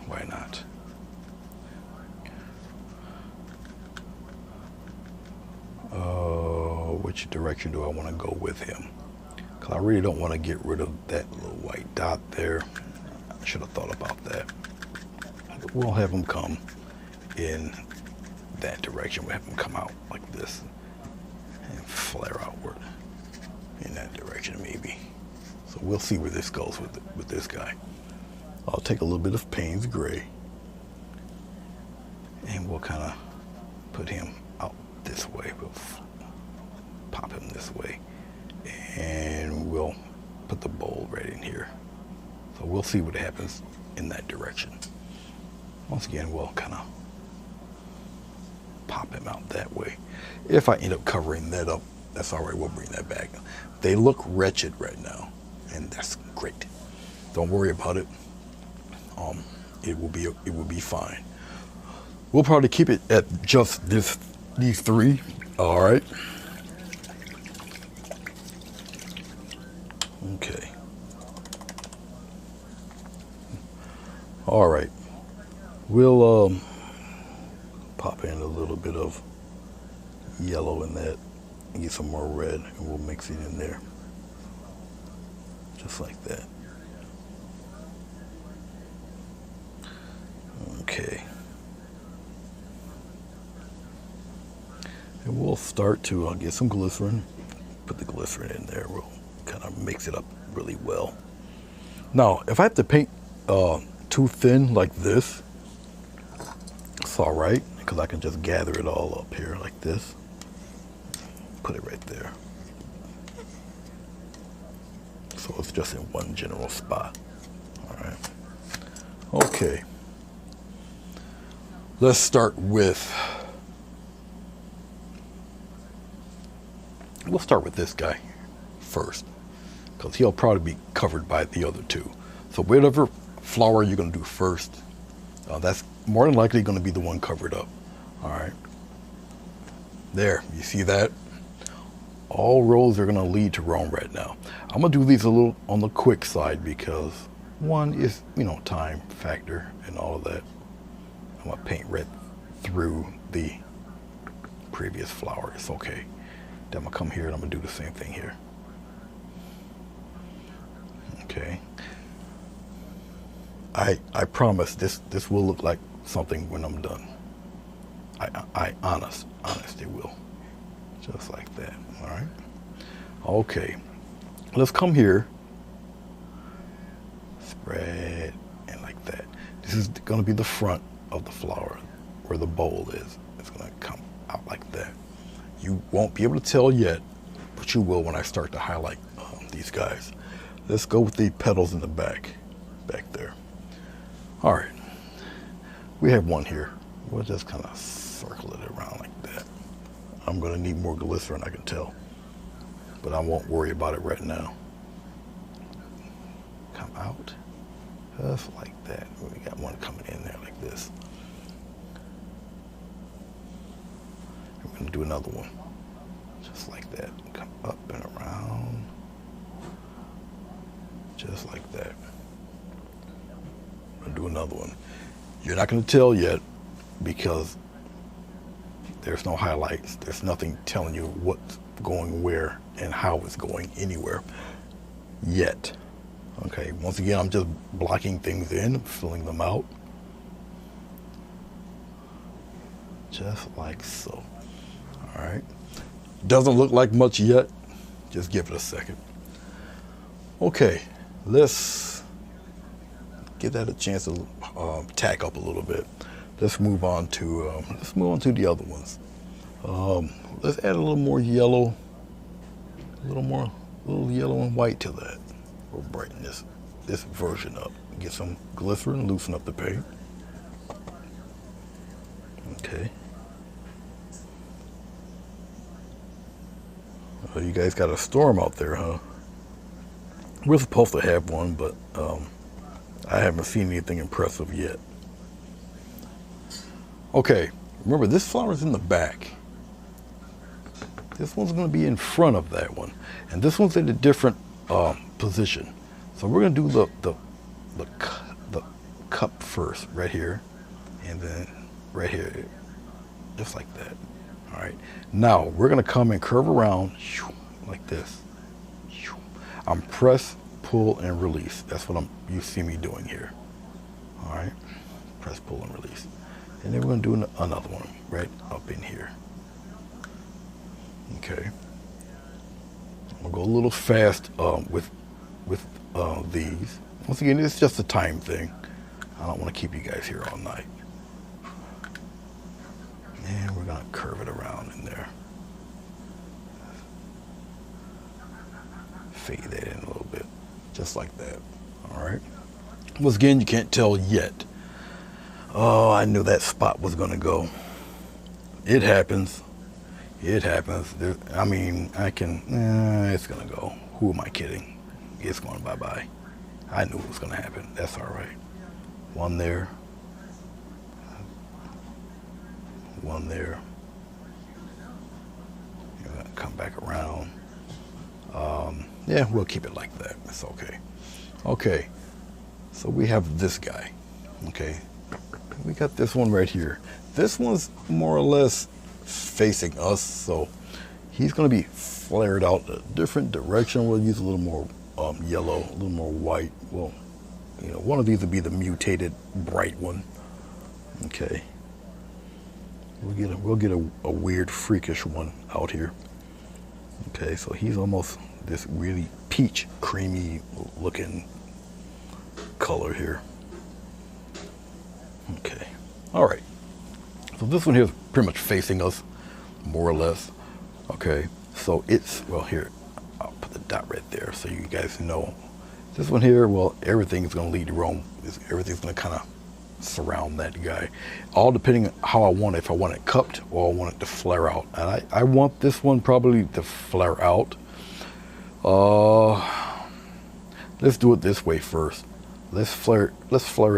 [SPEAKER 1] why not? Which direction do I want to go with him? Because I really don't want to get rid of that little white dot there. I should have thought about that. We'll have him come in that direction. We'll have him come out like this and flare outward in that direction maybe. So we'll see where this goes with this guy. I'll take a little bit of Payne's Gray and we'll kind of put him out this way. We'll pop him this way and we'll put the bowl right in here. So we'll see what happens in that direction. Once again, we'll kind of pop him out that way. If I end up covering that up, that's all right, we'll bring that back. They look wretched right now, and that's great. Don't worry about it. It will be fine. We'll probably keep it at just these three. All right. Okay. All right. We'll pop in a little bit of yellow in that and get some more red, and we'll mix it in there. Just like that. Okay. And we'll start to get some glycerin. Put the glycerin in there. We'll kind of mix it up really well. Now, if I have to paint too thin like this, it's all right, because I can just gather it all up here like this. Put it right there. So it's just in one general spot. All right. Okay. Let's start with, we'll start with this guy first, because he'll probably be covered by the other two. So whatever flower you're going to do first, that's more than likely going to be the one covered up. All right. There, you see that? All roads are going to lead to Rome right now. I'm going to do these a little on the quick side because one is, time factor and all of that. I'm going to paint right through the previous flower. It's okay. Then I'm going to come here and I'm going to do the same thing here. Okay. I promise this will look like something when I'm done. I honest it will. Just like that. All right. Okay. Let's come here. Spread and like that. This is going to be the front of the flower where the bowl is. It's going to come out like that. You won't be able to tell yet, but you will when I start to highlight these guys. Let's go with the petals in the back there. All right. We have one here. We'll just kind of circle it around like that. I'm going to need more glycerin, I can tell, but I won't worry about it right now. Come out just like that. We got one coming in there like this. We're going to do another one just like that. Come up and around just like that. I'm going to do another one. You're not going to tell yet because there's no highlights. There's nothing telling you what's going where and how it's going anywhere yet. Okay, once again, I'm just blocking things in, filling them out. Just like so. All right. Doesn't look like much yet. Just give it a second. Okay, let's give that a chance to tack up a little bit. Let's move on to the other ones. Let's add a little more yellow, a little yellow and white to that. We'll brighten this version up. Get some glycerin, loosen up the paint. Okay. You guys got a storm out there, huh? We're supposed to have one, but I haven't seen anything impressive yet. Okay, remember this flower's in the back. This one's going to be in front of that one, and this one's in a different position. So we're going to do the cup first, right here, and then right here, just like that. All right. Now we're going to come and curve around like this. I'm press, pull, and release. That's what you see me doing here. All right. Press, pull, and release. And then we're going to do another one right up in here. Okay. I'm going to go a little fast with these. Once again, it's just a time thing. I don't want to keep you guys here all night. And we're going to curve it around in there. Fade that in a little bit. Just like that. All right. Once again, you can't tell yet. Oh, I knew that spot was going to go. It happens. It happens. I mean, it's going to go. Who am I kidding? It's going bye-bye. I knew it was going to happen. That's all right. One there. One there. You're going to come back around. Yeah, we'll keep it like that. It's okay. Okay. So we have this guy. Okay. We got this one right here. This one's more or less facing us, so he's going to be flared out a different direction. We'll use a little more yellow, a little more white. Well, one of these would be the mutated bright one. Okay. We'll get a weird, freakish one out here. Okay, so he's almost this really peach, creamy looking color here. Okay, all right. So this one here is pretty much facing us, more or less. Okay, so here, I'll put the dot right there so you guys know. This one here, well, everything's going to lead to Rome. Everything's going to kind of surround that guy. All depending on how I want it, if I want it cupped or I want it to flare out. And I want this one probably to flare out. let's do it this way first. Let's flare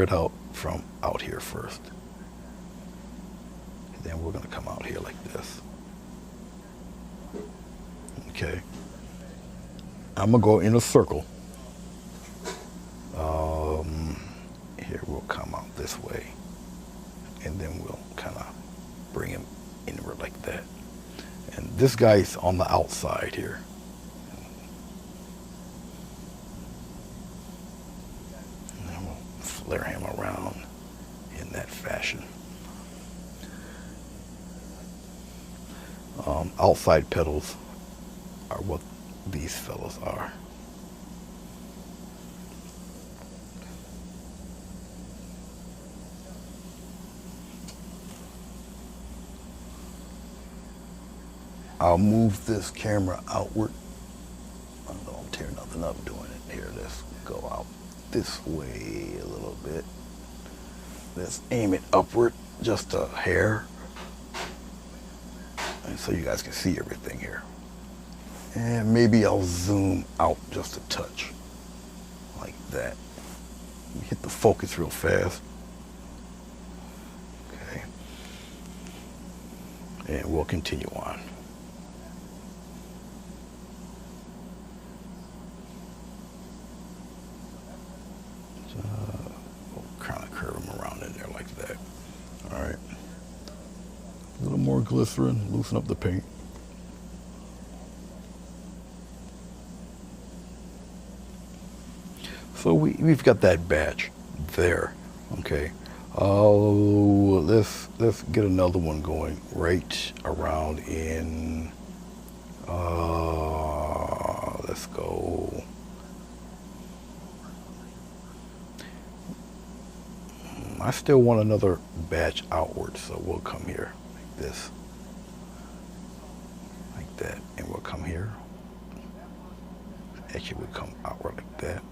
[SPEAKER 1] it out from out here first. And then we're gonna come out here like this. Okay. I'm gonna go in a circle. Here we'll come out this way, and then we'll kind of bring him inward like that. And this guy's on the outside here. And then we'll flare him around in that fashion. Outside petals are what these fellows are. I'll move this camera outward. I don't tear nothing up doing it here. Let's go out this way a little bit. Let's aim it upward just a hair. And so you guys can see everything here. And maybe I'll zoom out just a touch. Like that. Hit the focus real fast. Okay. And we'll continue on. We'll kind of curve them around in there like that. All right. A little more glycerin, loosen up the paint. So we've got that batch there. Okay. Let's get another one going right around in. Let's go. I still want another batch outward, so we'll come here like this, like that, and we'll come here. Actually, we'll come outward like that.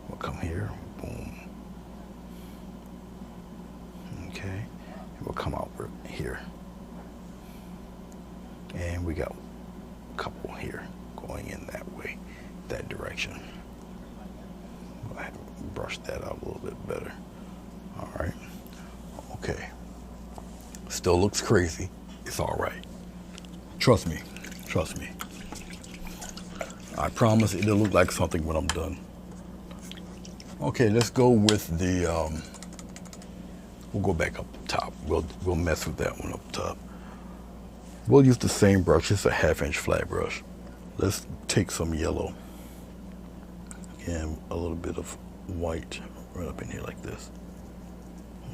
[SPEAKER 1] We'll come here, boom. Okay, and we'll come outward here. And we got a couple here going in that way, that direction. Go ahead and brush that out a little bit better. All right. Okay. Still looks crazy. It's all right. Trust me. Trust me. I promise it'll look like something when I'm done. Okay, let's go with the. We'll go back up top. We'll mess with that one up top. We'll use the same brush. It's a 1/2-inch flat brush. Let's take some yellow and a little bit of white right up in here like this.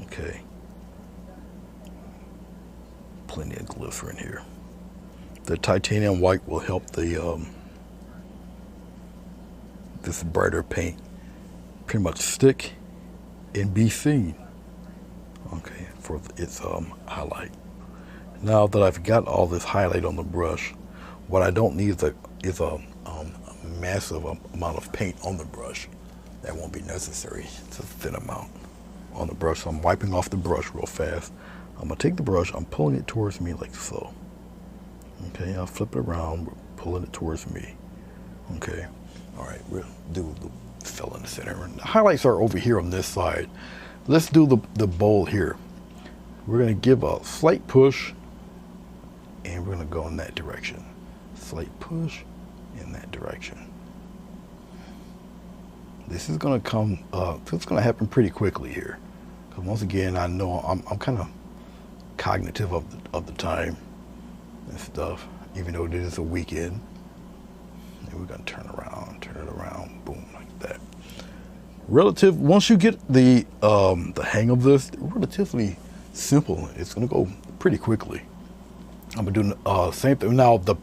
[SPEAKER 1] Okay. Plenty of glycerin here. The titanium white will help the this brighter paint pretty much stick and be seen. Okay, for its highlight. Now that I've got all this highlight on the brush, what I don't need is a massive amount of paint on the brush. That won't be necessary. It's a thin amount on the brush. So I'm wiping off the brush real fast. I'm gonna take the brush, I'm pulling it towards me like so. Okay, I'll flip it around, pulling it towards me. Okay, all right, we'll do the fill in the center. And the highlights are over here on this side. Let's do the bowl here. We're gonna give a slight push, and we're gonna go in that direction. Slight push in that direction. This is gonna come, it's gonna happen pretty quickly here. Because once again, I know I'm kind of cognitive of the time and stuff, even though it is a weekend. And we're gonna turn it around, boom, like that. Once you get the hang of this, relatively simple. It's gonna go pretty quickly. I'm gonna do same thing. Now the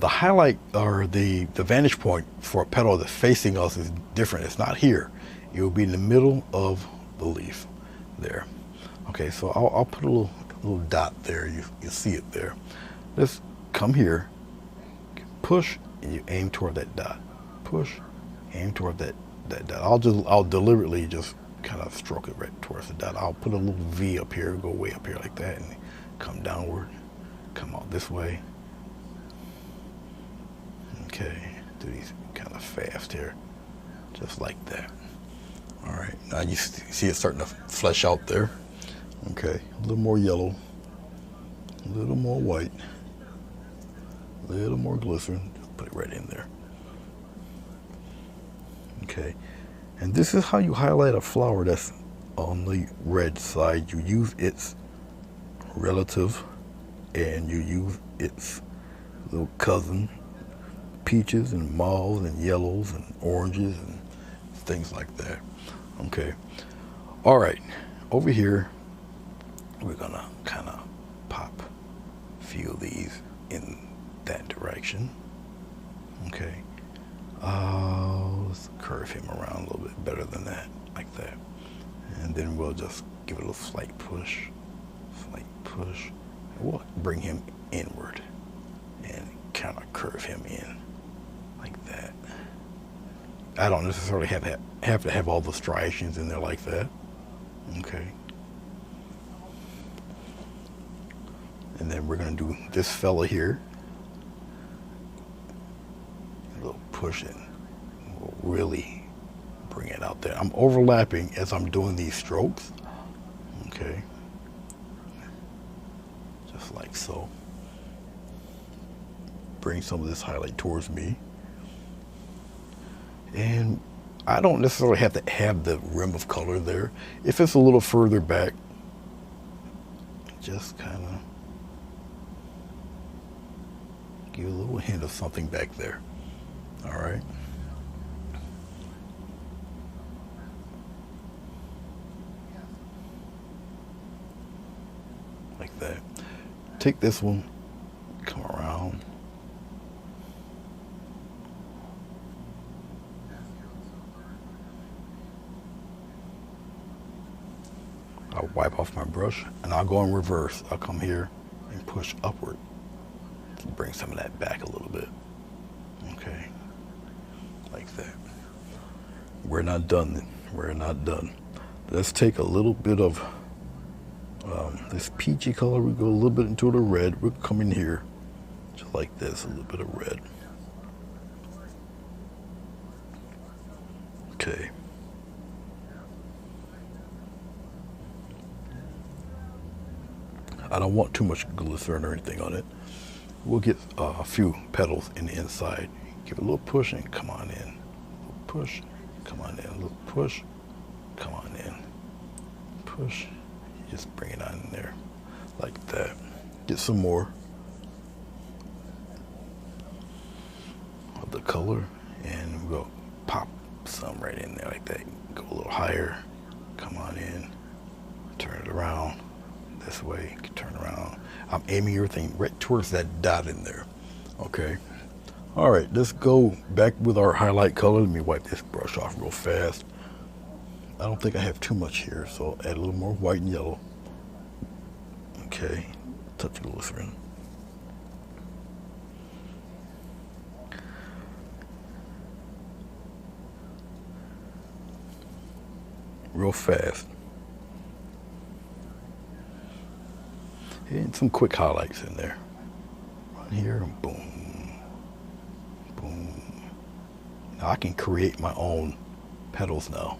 [SPEAKER 1] highlight or the vantage point for a petal that's facing us is different. It's not here. It will be in the middle of the leaf there. Okay, so I'll put a little dot there. You see it there. Let's come here, push, and you aim toward that dot. Push, aim toward that dot. I'll deliberately just kind of stroke it right towards the dot. I'll put a little V up here, go way up here like that, and come downward, come out this way. Okay, do these kind of fast here. just like that. All right, now you see it starting to flesh out there. Okay, a little more yellow, a little more white, a little more glycerin. Put it right in there. Okay, and this is how you highlight a flower that's on the red side. You use its relative and you use its little cousin, peaches and mauves and yellows and oranges and things like that. Okay, all right, over here we're gonna kind of pop a few of these in that direction. Okay, let's curve him around a little bit better than that, like that, and then we'll just give it a slight push, and we'll bring him inward and kind of curve him in like that. I don't necessarily have to have all the striations in there like that. Okay. And then we're going to do this fella here. A little push in. We'll really bring it out there. I'm overlapping as I'm doing these strokes. Okay. Just like so. Bring some of this highlight towards me. And I don't necessarily have to have the rim of color there. If it's a little further back, just kind of give a little hint of something back there. All right. Like that. Take this one, come around. I'll wipe off my brush and I'll go in reverse. I'll come here and push upward to bring some of that back a little bit. Okay, like that. We're not done. We're not done. Let's take a little bit of this peachy color. We go a little bit into the red. We'll come in here just like this, a little bit of red. Okay. I don't want too much glycerin or anything on it. We'll get a few petals in the inside. Give it a little push and come on in. A little push, come on in. A little push, come on in. Push, just bring it on in there like that. Get some more of the color and we'll pop some right in there like that. Go a little higher, come on in, turn it around. This way, you can turn around. I'm aiming everything right towards that dot in there. Okay. All right, let's go back with our highlight color. Let me wipe this brush off real fast. I don't think I have too much here, so add a little more white and yellow. Okay, touch of glycerin. Real fast. And some quick highlights in there. Right here, boom, boom. Now I can create my own petals now.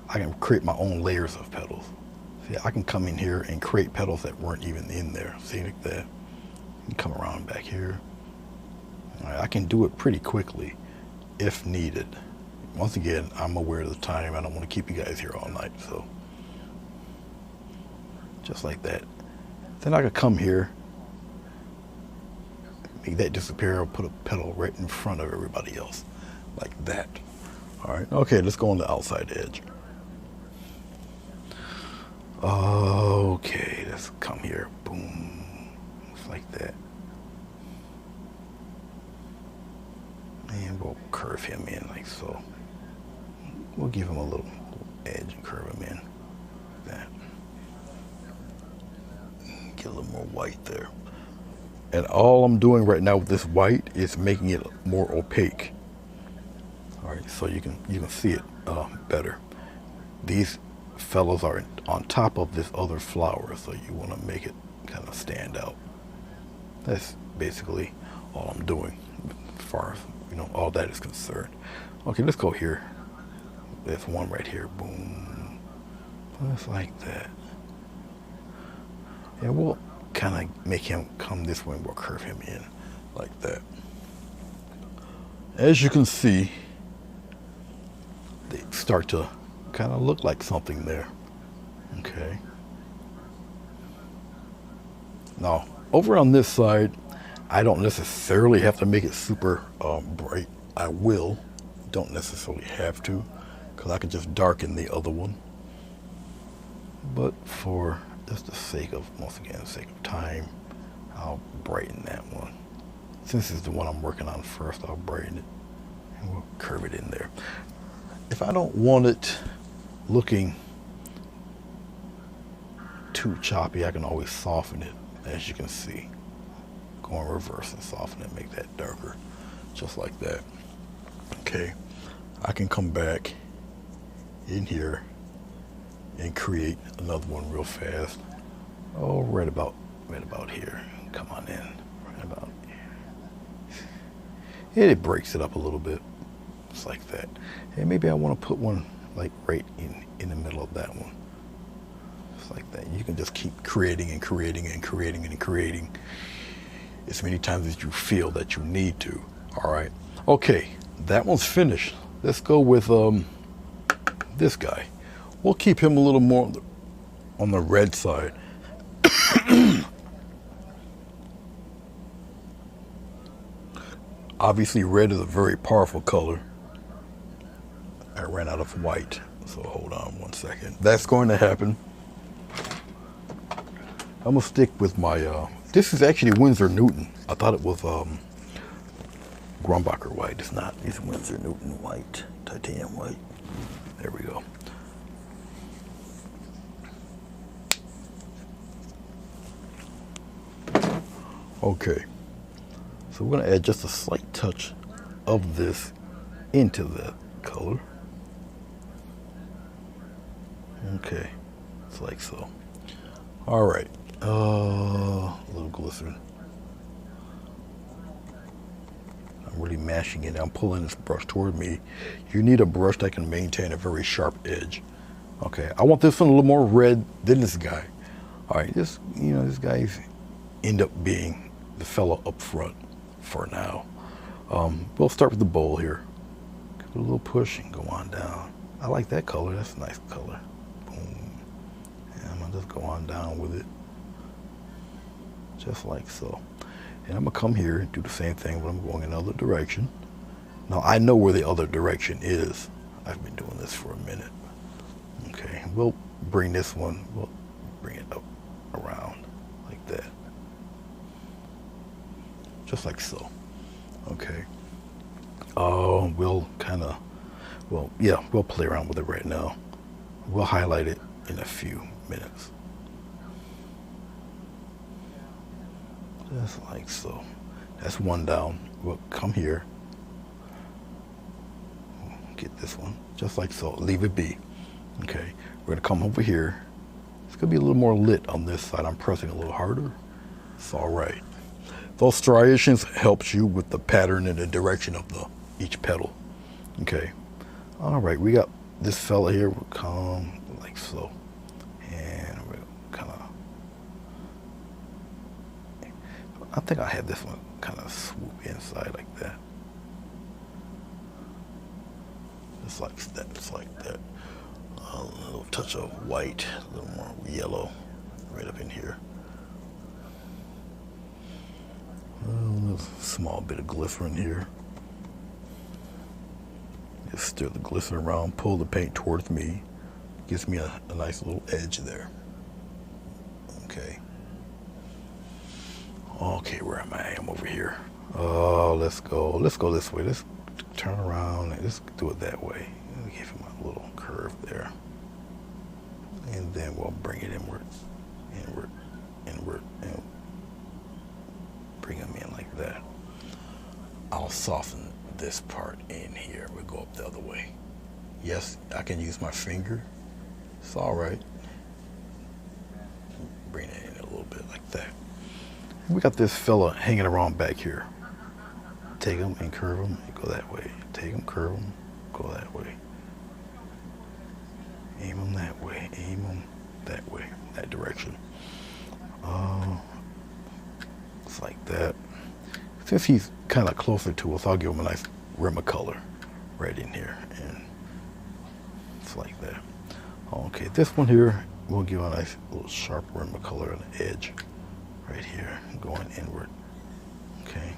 [SPEAKER 1] I can create my own layers of petals. See, I can come in here and create petals that weren't even in there. See, like that. And come around back here. All right, I can do it pretty quickly if needed. Once again, I'm aware of the time. I don't want to keep you guys here all night, so just like that. Then I could come here, make that disappear, or put a petal right in front of everybody else, like that. All right, okay, let's go on the outside edge. Okay, let's come here, boom, just like that. And we'll curve him in like so. We'll give him a little edge and curve him in, like that. Get a little more white there. And all I'm doing right now with this white is making it more opaque. All right, so you can see it better. These fellows are on top of this other flower, so you want to make it kind of stand out. That's basically all I'm doing as far as all that is concerned. Okay, let's go here. there's one right here. Boom. Just like that. And we'll kind of make him come this way and we'll curve him in like that. As you can see, they start to kind of look like something there. Okay. Now, over on this side, I don't necessarily have to make it super bright. I will. Don't necessarily have to, because I could just darken the other one. But for just the sake of, once again, the sake of time, I'll brighten that one. Since it's the one I'm working on first, I'll brighten it and we'll curve it in there. If I don't want it looking too choppy, I can always soften it, as you can see. Go in reverse and soften it, make that darker, just like that. Okay, I can come back in here and create another one real fast. Oh, right about here. Come on in, right about here. And it breaks it up a little bit, just like that. And maybe I want to put one like right in the middle of that one, just like that. You can just keep creating and creating and creating and creating as many times as you feel that you need to. All right. Okay, that one's finished. Let's go with this guy. We'll keep him a little more on the red side. Obviously, red is a very powerful color. I ran out of white, so hold on one second. That's going to happen. I'm gonna stick with my, this is actually Winsor Newton. I thought it was Grumbacher white. It's not. It's Winsor Newton white, titanium white. There we go. Okay, so we're gonna add just a slight touch of this into that color. Okay, it's like so. All right, a little glycerin. I'm really mashing it. I'm pulling this brush toward me. You need a brush that can maintain a very sharp edge. Okay, I want this one a little more red than this guy. All right, this, you know, this guy's end up being the fellow up front for now. We'll start with the bowl here. Give it a little push and go on down. I like that color. That's a nice color. Boom. And I'm gonna just go on down with it, just like so. And I'm gonna come here and do the same thing, but I'm going in another direction. Now I know where the other direction is. I've been doing this for a minute. Okay, we'll bring this one, we'll bring it up around like that. Just like so. Okay. We'll kind of, well, yeah, we'll play around with it right now. We'll highlight it in a few minutes. Just like so. That's one down. We'll come here. Get this one. Just like so. Leave it be. Okay. We're going to come over here. It's going to be a little more lit on this side. I'm pressing a little harder. It's all right. Those striations helps you with the pattern and the direction of each petal. Okay. All right. We got this fella here. We'll come like so. And we'll kind of, I think I have this one kind of swoop inside like that. Just like that, just like that. A little touch of white, a little more yellow right up in here. A small bit of glycerin here. Just stir the glycerin around, pull the paint towards me. Gives me a nice little edge there. Okay. Okay, where am I? I'm over here. Oh, let's go this way. Let's turn around and let's do it that way. Give him a little curve there. And then we'll bring it inward, inward, inward, and bring him in like that. I'll soften this part in here. We'll go up the other way. Yes, I can use my finger. It's all right. Bring it in a little bit like that. We got this fella hanging around back here. Take him and curve him and go that way. Take him, curve him, go that way. Aim them that way. Aim them that way, that direction. It's like that. Since he's kind of closer to us, I'll give him a nice rim of color right in here, and it's like that. Okay, this one here, we'll give a nice little sharp rim of color on the edge right here, going inward. Okay,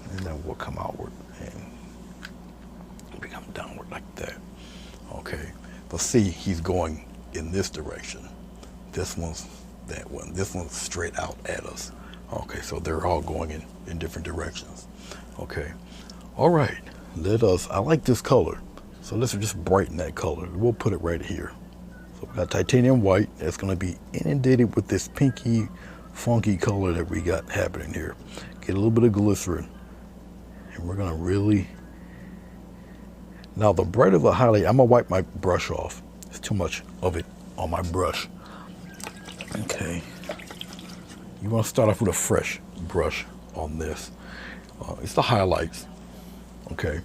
[SPEAKER 1] and then we'll come outward and become downward like that. Okay, but see, he's going in this direction. This one's that one. This one's straight out at us. Okay, so they're all going in different directions. Okay, all right, I like this color. So let's just brighten that color. We'll put it right here. So we got titanium white. That's gonna be inundated with this pinky, funky color that we got happening here. Get a little bit of glycerin. And we're gonna really, now the brighter the highlight, I'm gonna wipe my brush off. There's too much of it on my brush. Okay. You want to start off with a fresh brush on this. It's the highlights. Okay.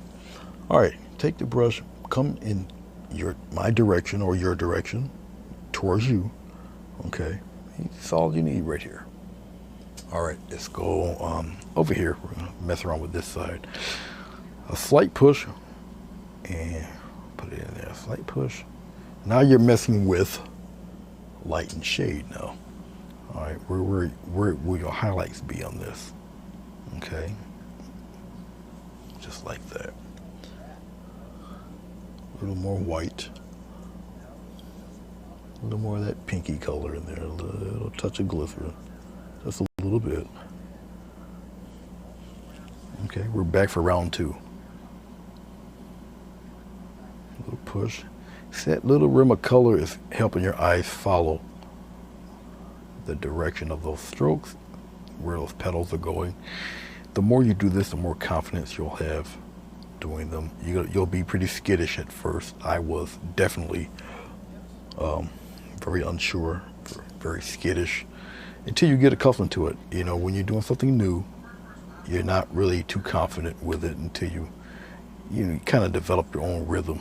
[SPEAKER 1] All right. Take the brush, come in my direction or your direction towards you. Okay. That's all you need right here. All right. Let's go over here. We're gonna mess around with this side. A slight push and put it in there. A slight push. Now you're messing with light and shade now. All right, where will your highlights be on this? Okay, just like that. A little more white, a little more of that pinky color in there, a little touch of glycerin, just a little bit. Okay, we're back for round two. A little push. See, that little rim of color is helping your eyes follow the direction of those strokes, where those petals are going. The more you do this, the more confidence you'll have doing them. You'll be pretty skittish at first. I was definitely very unsure, very skittish, until you get accustomed to it. You know, when you're doing something new, you're not really too confident with it until you kind of develop your own rhythm.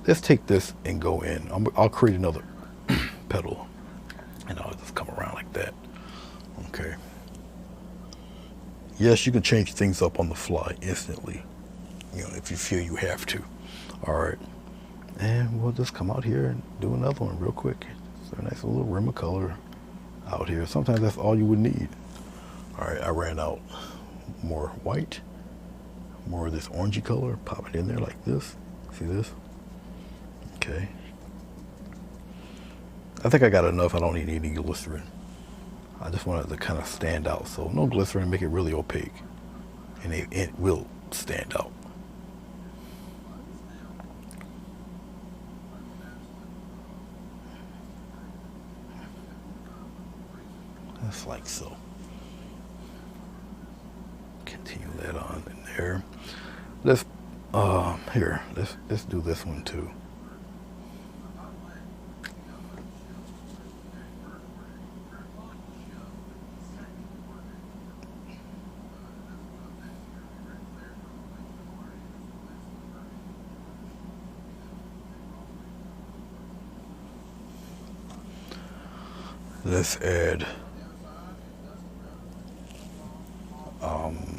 [SPEAKER 1] Let's take this and go in. I'll create another petal. And I'll just come around like that. Okay. Yes, you can change things up on the fly instantly, if you feel you have to. All right. And we'll just come out here and do another one real quick. So a nice little rim of color out here. Sometimes that's all you would need. All right, I ran out. More white, more of this orangey color. Pop it in there like this. See this? Okay. I think I got enough. I don't need any glycerin. I just want it to kind of stand out. So no glycerin, make it really opaque. And it will stand out. Just like so. Continue that on in there. Let's do this one too.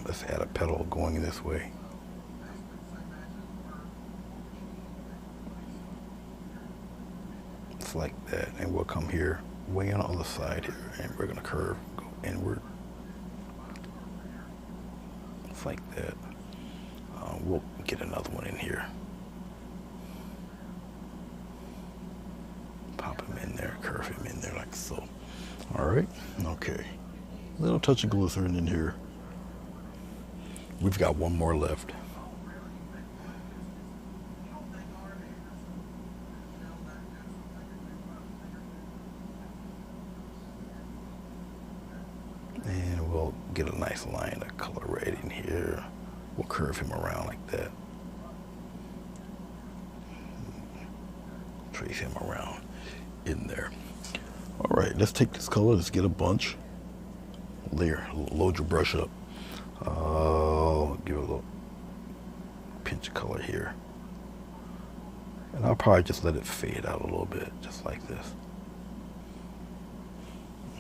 [SPEAKER 1] Let's add a petal going this way. It's like that, and we'll come here, way on the other side here, and we're gonna curve, go inward. It's like that. We'll get another one in here. Pop him in there, curve him in there like so. All right, okay. Little touch of glycerin in here. We've got one more left. And we'll get a nice line of color right in here. We'll curve him around like that. Trace him around in there. All right, let's take this color. Let's get a bunch. There, load your brush up. Give it a little pinch of color here. And I'll probably just let it fade out a little bit, just like this.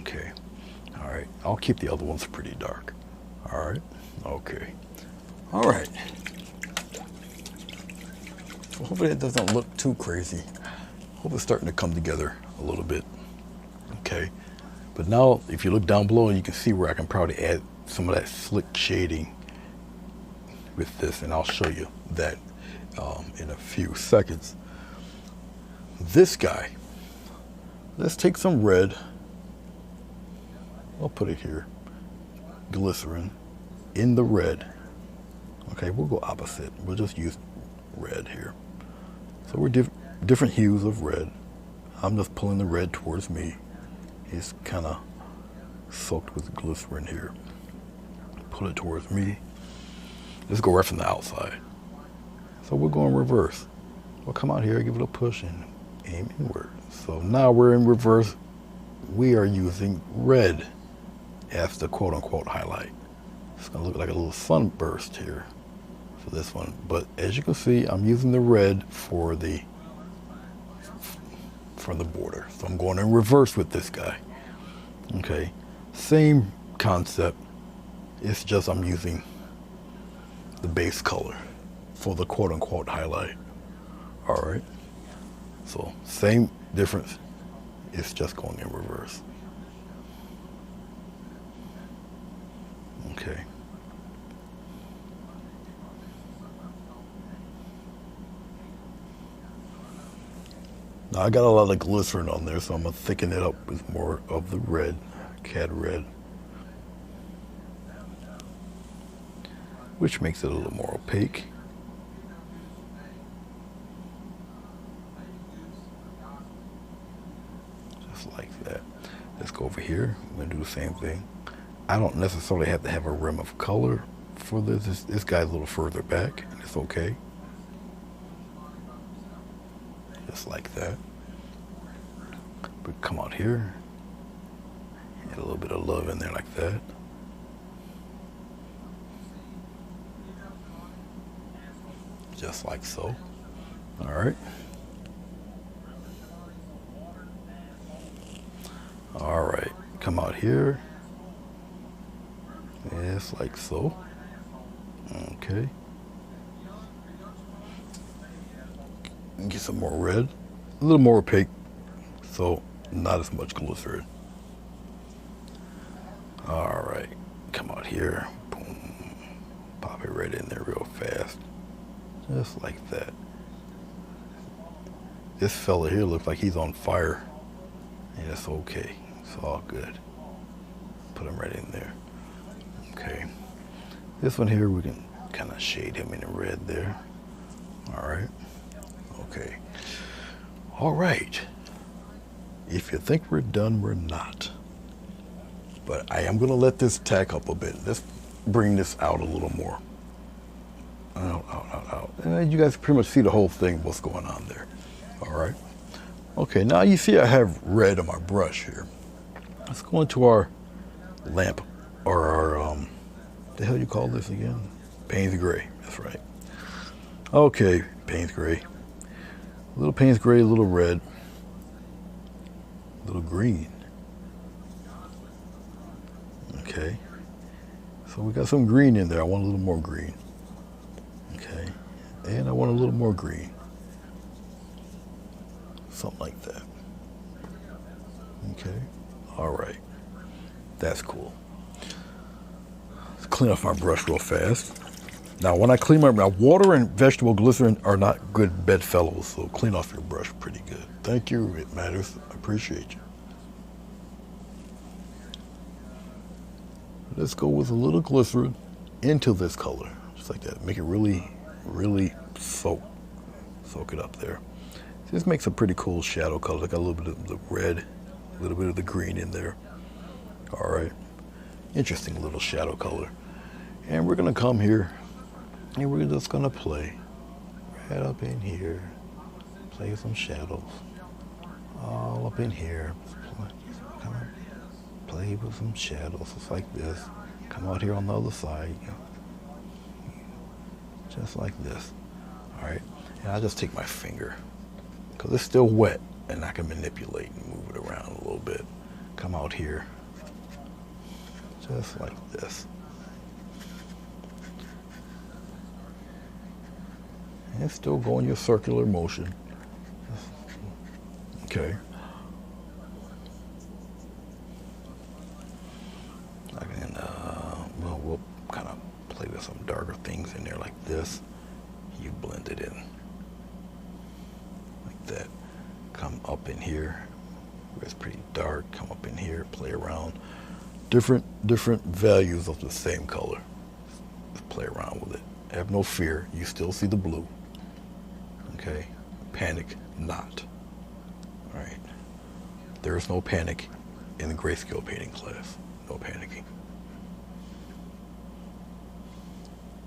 [SPEAKER 1] Okay. All right. I'll keep the other ones pretty dark. All right. Okay. All right. So hopefully it doesn't look too crazy. Hope it's starting to come together a little bit. Okay. But now, if you look down below, you can see where I can probably add some of that slick shading with this, and I'll show you that in a few seconds. This guy, let's take some red. I'll put it here. Glycerin in the red. Okay, we'll go opposite. We'll just use red here. So we're different hues of red. I'm just pulling the red towards me. It's kind of soaked with glycerin here. Pull it towards me. Let's go right from the outside. So we're going reverse. We'll come out here, give it a push, and aim inward. So now we're in reverse. We are using red as the quote-unquote highlight. It's going to look like a little sunburst here for this one. But as you can see, I'm using the red for the border. So I'm going in reverse with this guy. Okay, same concept. It's just I'm using the base color for the quote-unquote highlight. All right. So same difference. It's just going in reverse. Okay. Now I got a lot of glycerin on there, so I'm gonna thicken it up with more of the red, cad red, which makes it a little more opaque. Just like that. Let's go over here. I'm gonna do the same thing. I don't necessarily have to have a rim of color for this. This guy's a little further back, and it's okay. Just like that. But come out here, add a little bit of love in there like that. Just like so. All right. All right, come out here. Yes, like so. Okay. Get some more red, a little more opaque, so not as much glycerin. All right, come out here, boom, pop it right in there real fast, just like that. This fella here looks like he's on fire, and it's okay, it's all good. Put him right in there. Okay, this one here we can kind of shade him in the red there. All right. Okay. All right. If you think we're done, we're not. But I am going to let this tack up a bit. Let's bring this out a little more. Out. And you guys pretty much see the whole thing, what's going on there. All right. Okay, now you see I have red on my brush here. Let's go into our lamp, or our, the hell you call this again? Payne's Gray. That's right. Okay, Payne's Gray. A little Payne's Gray, a little red, a little green. Okay, so we got some green in there. I want a little more green. Okay, and I want a little more green. Something like that. Okay, all right, that's cool. Let's clean off my brush real fast. Now, when I clean my water and vegetable glycerin are not good bedfellows, so clean off your brush pretty good. Thank you, it matters. I appreciate you. Let's go with a little glycerin into this color, just like that. Make it really, really soak it up there. This makes a pretty cool shadow color. Got a little bit of the red, a little bit of the green in there. All right, interesting little shadow color. And we're gonna come here. And we're just gonna play right up in here, play some shadows, all up in here. Come on, play with some shadows, just like this. Come out here on the other side, just like this. All right, and I'll just take my finger because it's still wet and I can manipulate and move it around a little bit. Come out here, just like this. And still going your circular motion. Okay. I can, well, we'll kind of play with some darker things in there like this. You blend it in like that. Come up in here where it's pretty dark. Come up in here, play around. Different values of the same color. Just play around with it. Have no fear. You still see the blue. Okay. Panic not. All right. There is no panic in the grayscale painting class. No panicking.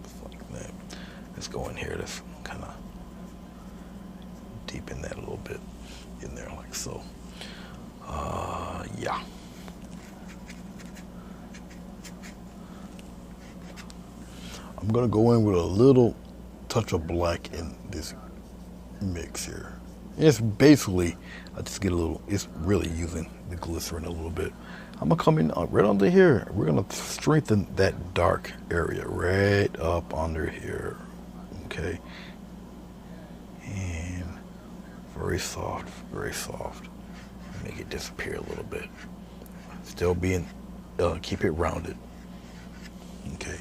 [SPEAKER 1] Just like that. Let's go in here. Let's kind of deepen that a little bit in there, like so. Yeah. I'm gonna go in with a little touch of black in this mix here. It's basically, I just get a little, it's really using the glycerin a little bit. I'm gonna come in right under here. We're gonna strengthen that dark area right up under here, okay? And very soft, very soft. Make it disappear a little bit. Still being, keep it rounded, okay?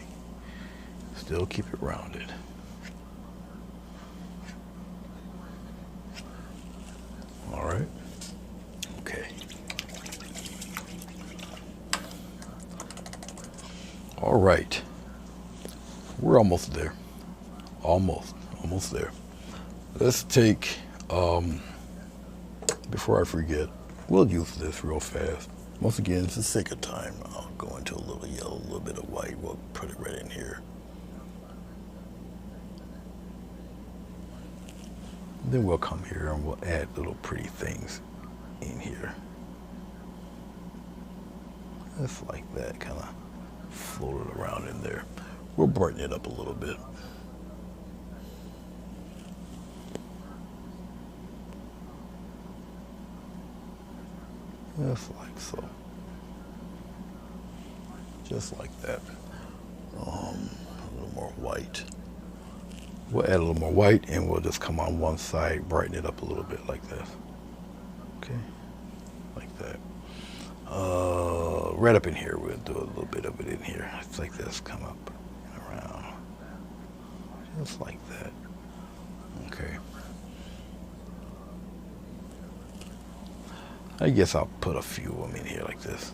[SPEAKER 1] Still keep it rounded. All right. Okay. All right. We're almost there. Almost there. Let's take, before I forget, we'll use this real fast. Once again, it's the sake of time. I'll go into a little yellow, a little bit of white. We'll put it right in here. Then we'll come here and we'll add little pretty things in here. Just like that, kind of float it around in there. We'll brighten it up a little bit. Just like so. Just like that. A little more white. We'll add a little more white and we'll just come on one side, brighten it up a little bit like this. Okay, like that. Right up in here, we'll do a little bit of it in here. It's like this, come up and around. Just like that. Okay. I guess I'll put a few of them in here like this.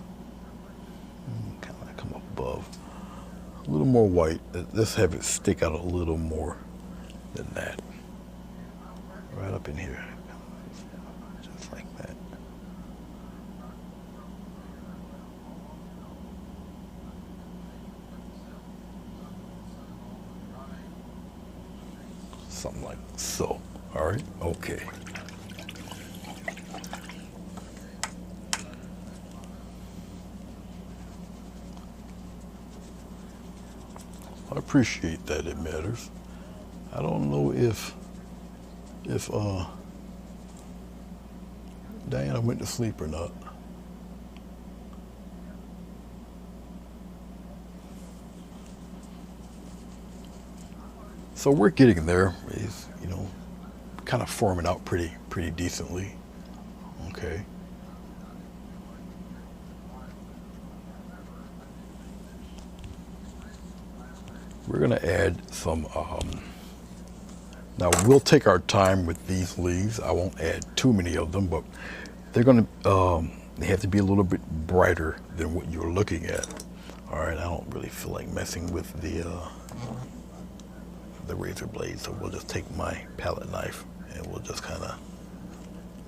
[SPEAKER 1] Kind of come above. A little more white. Let's have it stick out a little more than that. Right up in here. Just like that. Something like so. All right, okay. I appreciate that it matters. I don't know if Diana went to sleep or not. So we're getting there. It's, you know, kind of forming out pretty decently. Okay. We're gonna add some, now we'll take our time with these leaves. I won't add too many of them, but they're gonna, they have to be a little bit brighter than what you're looking at. All right, I don't really feel like messing with the razor blade, so we'll just take my palette knife and we'll just kind of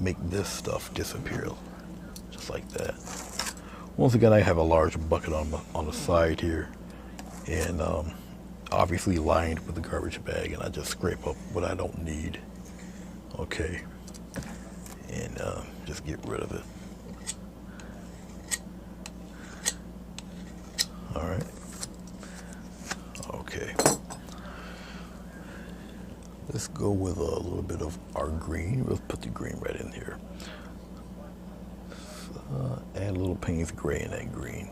[SPEAKER 1] make this stuff disappear, just like that. Once again, I have a large bucket on the side here, and obviously lined with a garbage bag, and I just scrape up what I don't need. Okay, and just get rid of it. All right. Okay. Let's go with a little bit of our green. We'll put the green right in here. Add a little Payne's gray in that green.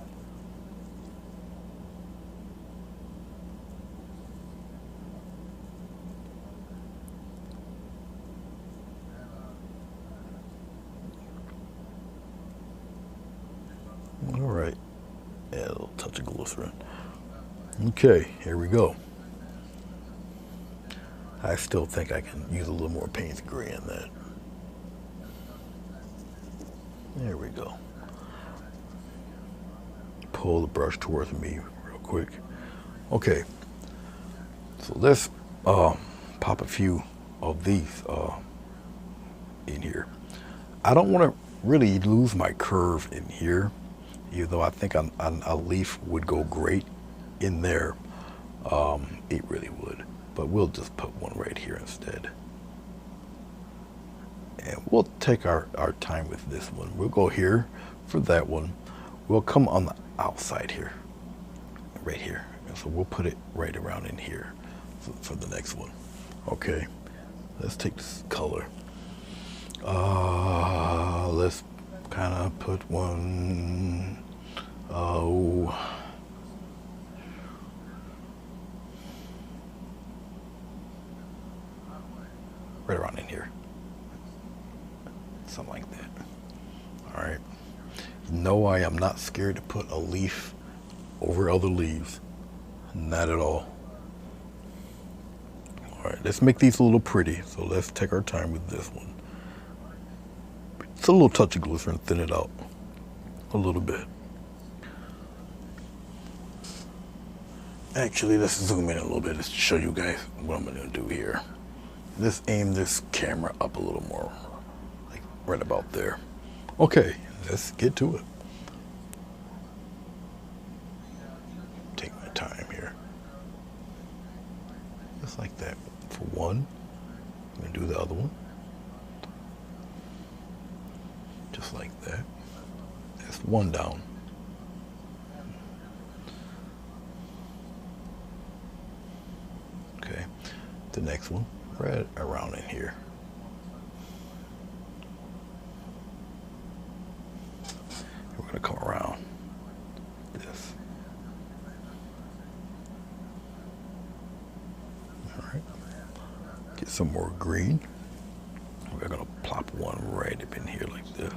[SPEAKER 1] All right, add a little touch of glycerin. Okay, here we go. I still think I can use a little more Payne's gray in that. There we go. Pull the brush towards me real quick. Okay, so let's pop a few of these in here. I don't want to really lose my curve in here, even though I think a leaf would go great in there. It really would, but we'll just put one right here instead. And we'll take our time with this one. We'll go here for that one. We'll come on the outside here, right here. And so we'll put it right around in here for the next one. Okay, let's take this color. Let's kind of put one, right around in here. Something like that. All right. No, I am not scared to put a leaf over other leaves. Not at all. All right, let's make these a little pretty. So let's take our time with this one. It's a little touch of glycerin, thin it out a little bit. Actually, let's zoom in a little bit to show you guys what I'm gonna do here. Let's aim this camera up a little more, like right about there. Okay, let's get to it. Take my time here. Just like that. For one, I'm gonna do the other one. Just like that. That's one down. Okay, the next one, right around in here. We're gonna come around this. All right, get some more green. We're gonna plop one right up in here like this.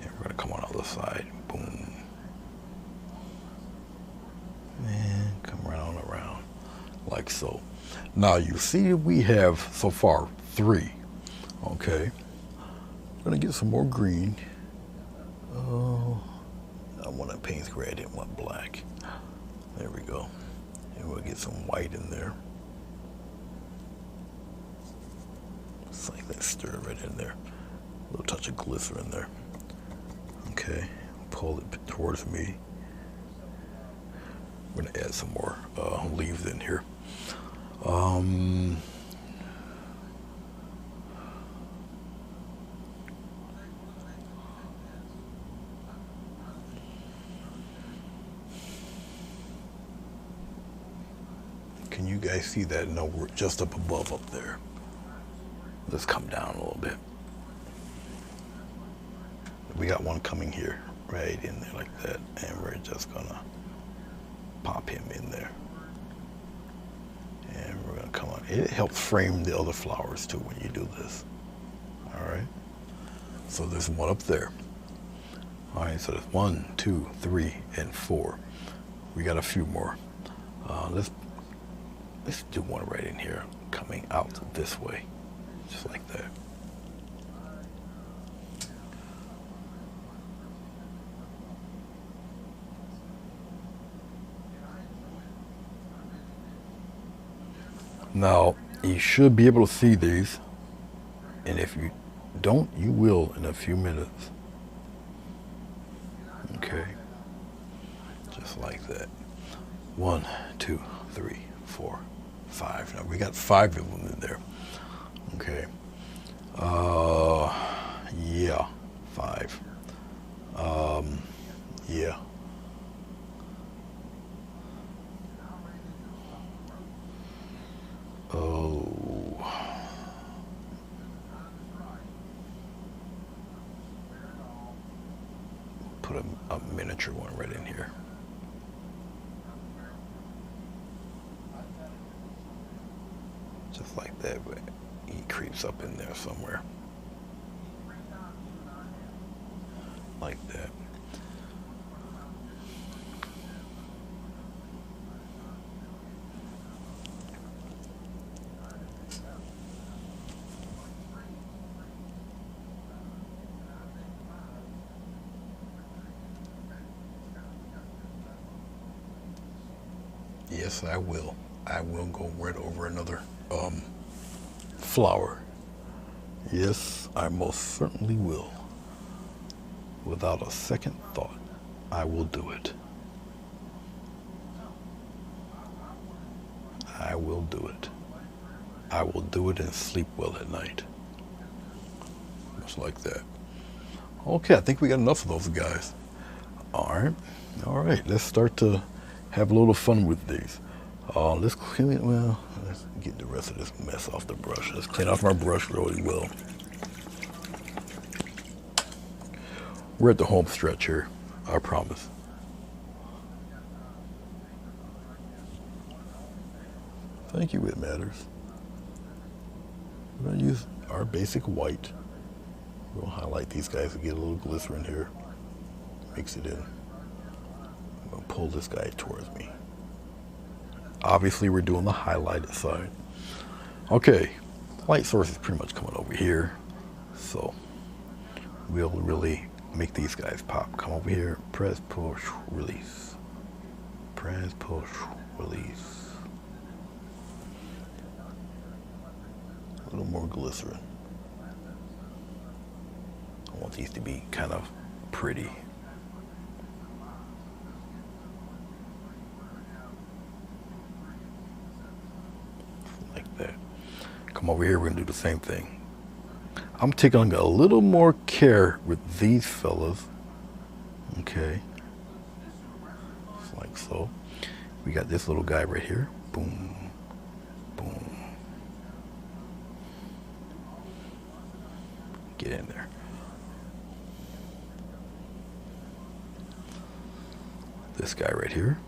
[SPEAKER 1] And we're gonna come on the other side, boom. And come around, like so. Now you see we have so far 3, okay? I'm gonna get some more green. Oh, I want a Payne's gray, I didn't want black. There we go. And we'll get some white in there. It's like that, stir it right in there. A little touch of glycerin there. Okay, pull it towards me. We're gonna add some more leaves in here. Can you guys see that? No, we're just up above up there. Let's come down a little bit. We got one coming here, right in there like that, and we're just gonna pop him in there. And we're gonna come on. It helps frame the other flowers too when you do this. All right. So there's one up there. All right. So there's 1, 2, 3, and 4. We got a few more. Let's do one right in here, coming out this way, just like that. Now, you should be able to see these, and if you don't, you will in a few minutes. Okay, just like that. 1, 2, 3, 4, 5. Now we got 5 of them in there. Okay. Yeah, 5. Yeah. put a miniature one right in here. Just like that, but he creeps up in there somewhere. Like that. Yes, I will. I will go right over another flower. Yes, I most certainly will. Without a second thought, I will do it. I will do it. I will do it and sleep well at night. Just like that. Okay, I think we got enough of those guys. All right. Let's start to have a little fun with these. Let's clean it. Well, let's get the rest of this mess off the brush. Let's clean off my brush really well. We're at the home stretch here, I promise. Thank you, it matters. We're gonna use our basic white. We'll highlight these guys and get a little glycerin here. Mix it in. I'm gonna pull this guy towards me. Obviously, we're doing the highlighted side. Okay, light source is pretty much coming over here. So we'll really make these guys pop. Come over here, press, push, release. Press, push, release. A little more glycerin. I want these to be kind of pretty. Like that. Come over here, we're gonna do the same thing. I'm taking a little more care with these fellas. Okay. Just like so. We got this little guy right here. Boom. Boom. Get in there. This guy right here.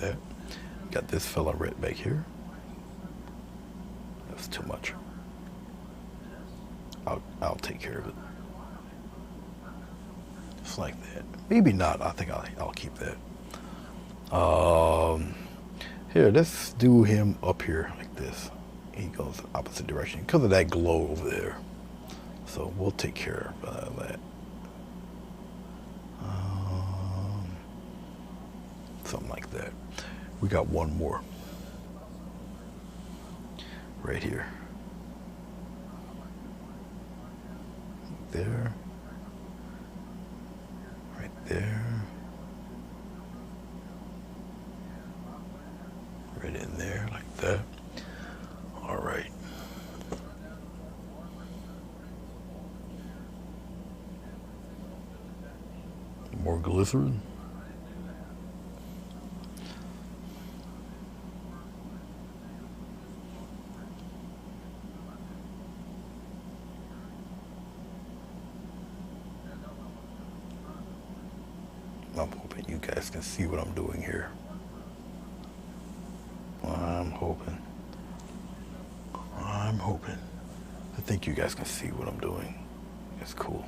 [SPEAKER 1] That. Got this fella right back here. That's too much. I'll take care of it. Just like that. Maybe not. I think I'll keep that. Here, let's do him up here like this. He goes the opposite direction because of that glow over there. So we'll take care of that. Something like that. We got one more right here. There. Right there. Right in there like that. All right. More glycerin. I'm hoping you guys can see what I'm doing here. I'm hoping. I think you guys can see what I'm doing. It's cool.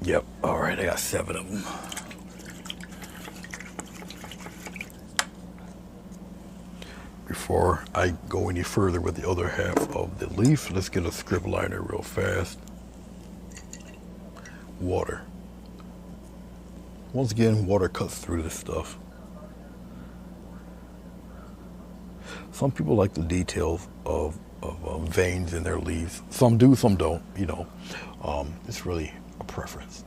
[SPEAKER 1] Yep. All right. I got 7 of them. Before I go any further with the other half of the leaf, let's get a script liner real fast. Water. Once again, water cuts through this stuff. Some people like the details of veins in their leaves. Some do, some don't, you know. It's really a preference.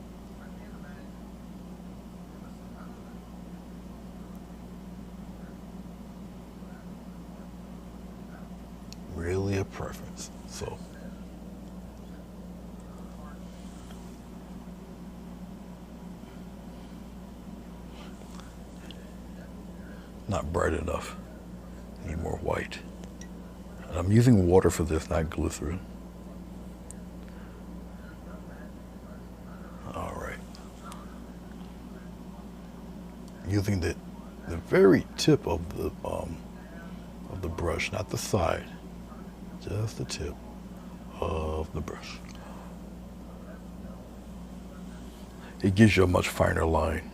[SPEAKER 1] Really a preference. So not bright enough. Need more white. And I'm using water for this, not glycerin. All right. Using the very tip of the brush, not the side, just the tip of the brush. It gives you a much finer line.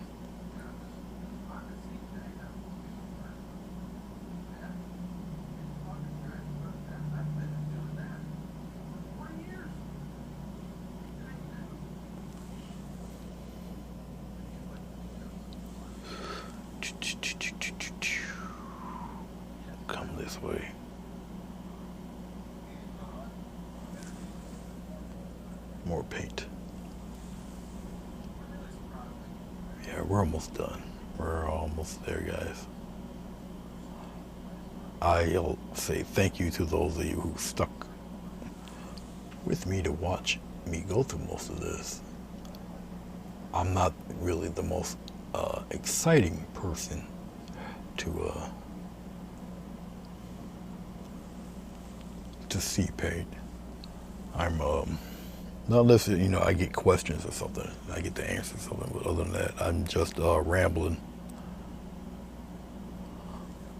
[SPEAKER 1] Come this way. More paint. Yeah, we're almost done. We're almost there, guys. I'll say thank you to those of you who stuck with me to watch me go through most of this. I'm not really the most exciting person to see paint. I'm not unless I get questions or something, I get to answer something. But other than that, I'm just rambling.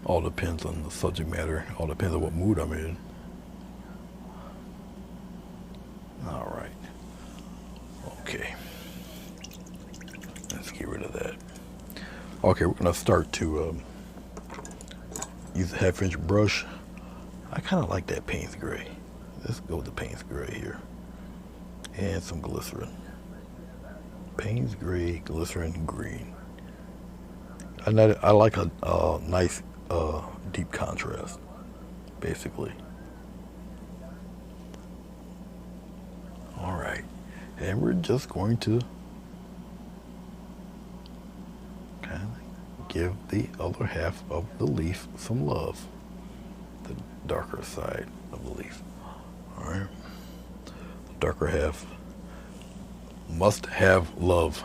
[SPEAKER 1] All depends on the subject matter. All depends on what mood I'm in. All right. Okay. Let's get rid of that. Okay, we're gonna start to use a 1/2 inch brush. I kind of like that Payne's Gray. Let's go with the Payne's Gray here. And some glycerin. Payne's Gray, glycerin, green. I like a nice deep contrast, basically. All right, and we're just going to kind of give the other half of the leaf some love, the darker side of the leaf. All right, the darker half must have love.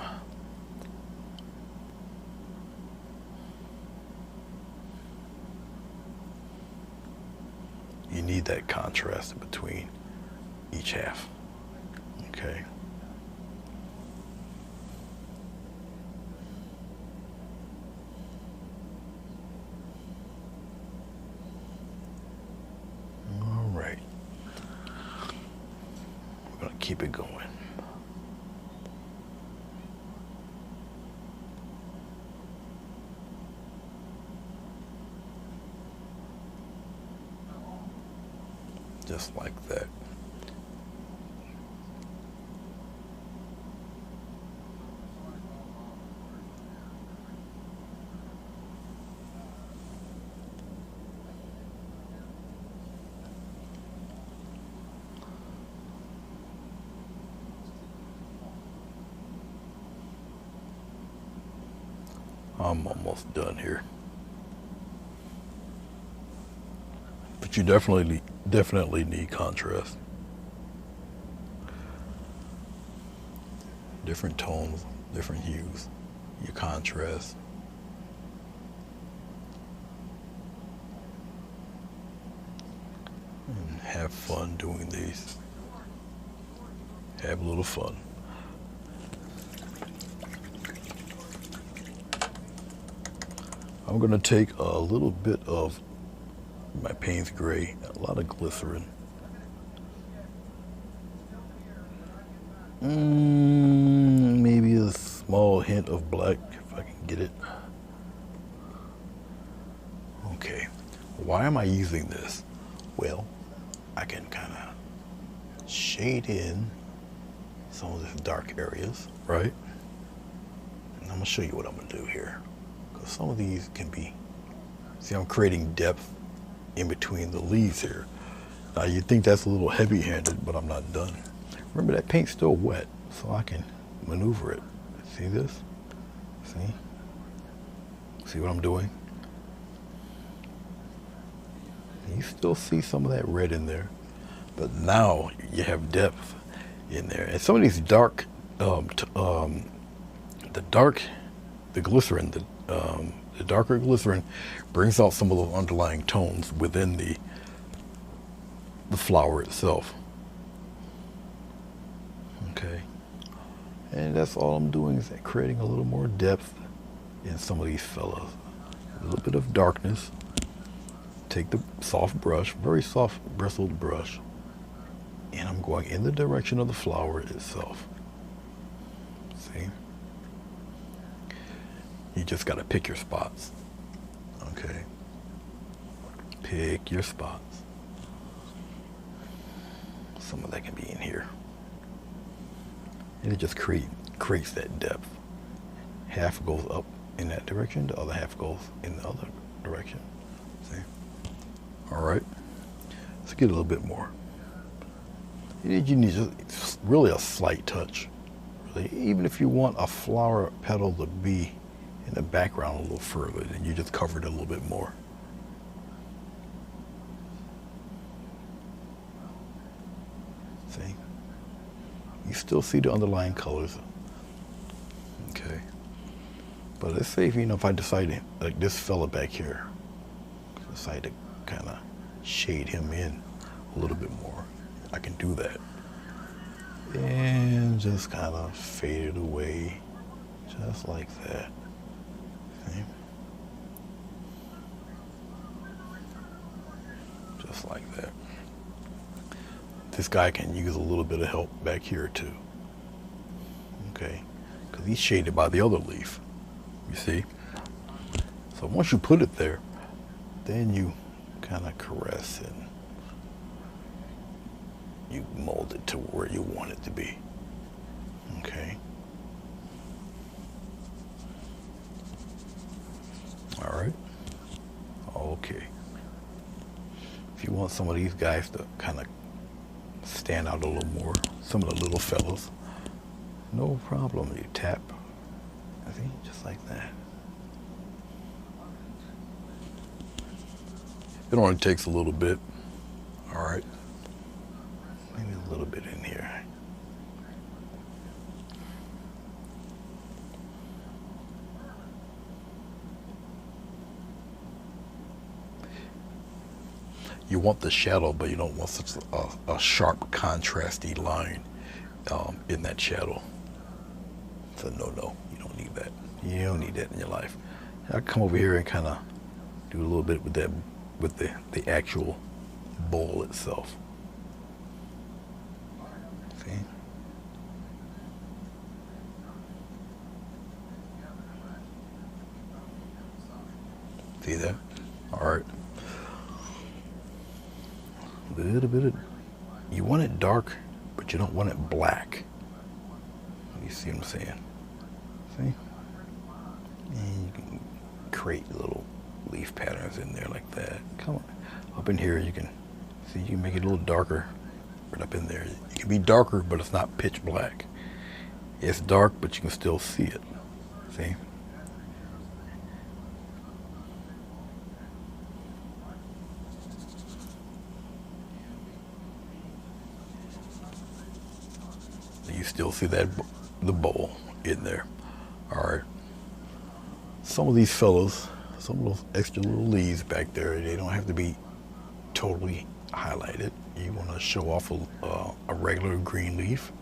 [SPEAKER 1] You need that contrast between each half. Okay. All right. We're going to keep it going. Just like that. I'm almost done here. But you definitely need contrast. Different tones, different hues, your contrast. And have fun doing these. Have a little fun. I'm going to take a little bit of my Payne's Gray, a lot of glycerin. Maybe a small hint of black if I can get it. Okay, why am I using this? Well, I can kind of shade in some of these dark areas, right? And I'm gonna show you what I'm gonna do here. Because some of these can be, see, I'm creating depth in between the leaves here. Now you think that's a little heavy-handed, but I'm not done. Remember, that paint's still wet, so I can maneuver it. See this? See? See what I'm doing? You still see some of that red in there, but now you have depth in there. And some of these dark, the glycerin, The darker glycerin brings out some of those underlying tones within the flower itself. Okay. And that's all I'm doing, is creating a little more depth in some of these fellas. A little bit of darkness. Take the soft brush, very soft bristled brush, and I'm going in the direction of the flower itself. See? You just got to pick your spots. Okay? Pick your spots. Some of that can be in here. And it just creates that depth. Half goes up in that direction, the other half goes in the other direction. See? All right. Let's get a little bit more. You need just really a slight touch. Really, even if you want a flower petal to be in the background a little further, then you just cover it a little bit more. See? You still see the underlying colors. Okay. But let's say if I decide, like this fella back here, decide to kind of shade him in a little bit more, I can do that. And just kind of fade it away, just like that. See? Just like that. This guy can use a little bit of help back here too. Okay? Because he's shaded by the other leaf. You see? So once you put it there, then you kind of caress and you mold it to where you want it to be. Okay? All right? Okay. If you want some of these guys to kind of stand out a little more, some of the little fellas, no problem. You tap. See? Just like that. It only takes a little bit. All right. Maybe a little bit in here. You want the shadow, but you don't want such a sharp, contrasty line in that shadow. So no, you don't need that. You don't need that in your life. I'll come over here and kind of do a little bit with that, with the actual bowl itself. See? See that? All right. A little bit of, you want it dark, but you don't want it black. You see what I'm saying? See? And you can create little leaf patterns in there like that. Come on. Up in here, you can see, you can make it a little darker. Right up in there. It can be darker, but it's not pitch black. It's dark, but you can still see it. See? You still see that, the bowl in there. All right. Some of these fellows, some of those extra little leaves back there, they don't have to be totally highlighted. You want to show off a regular green leaf,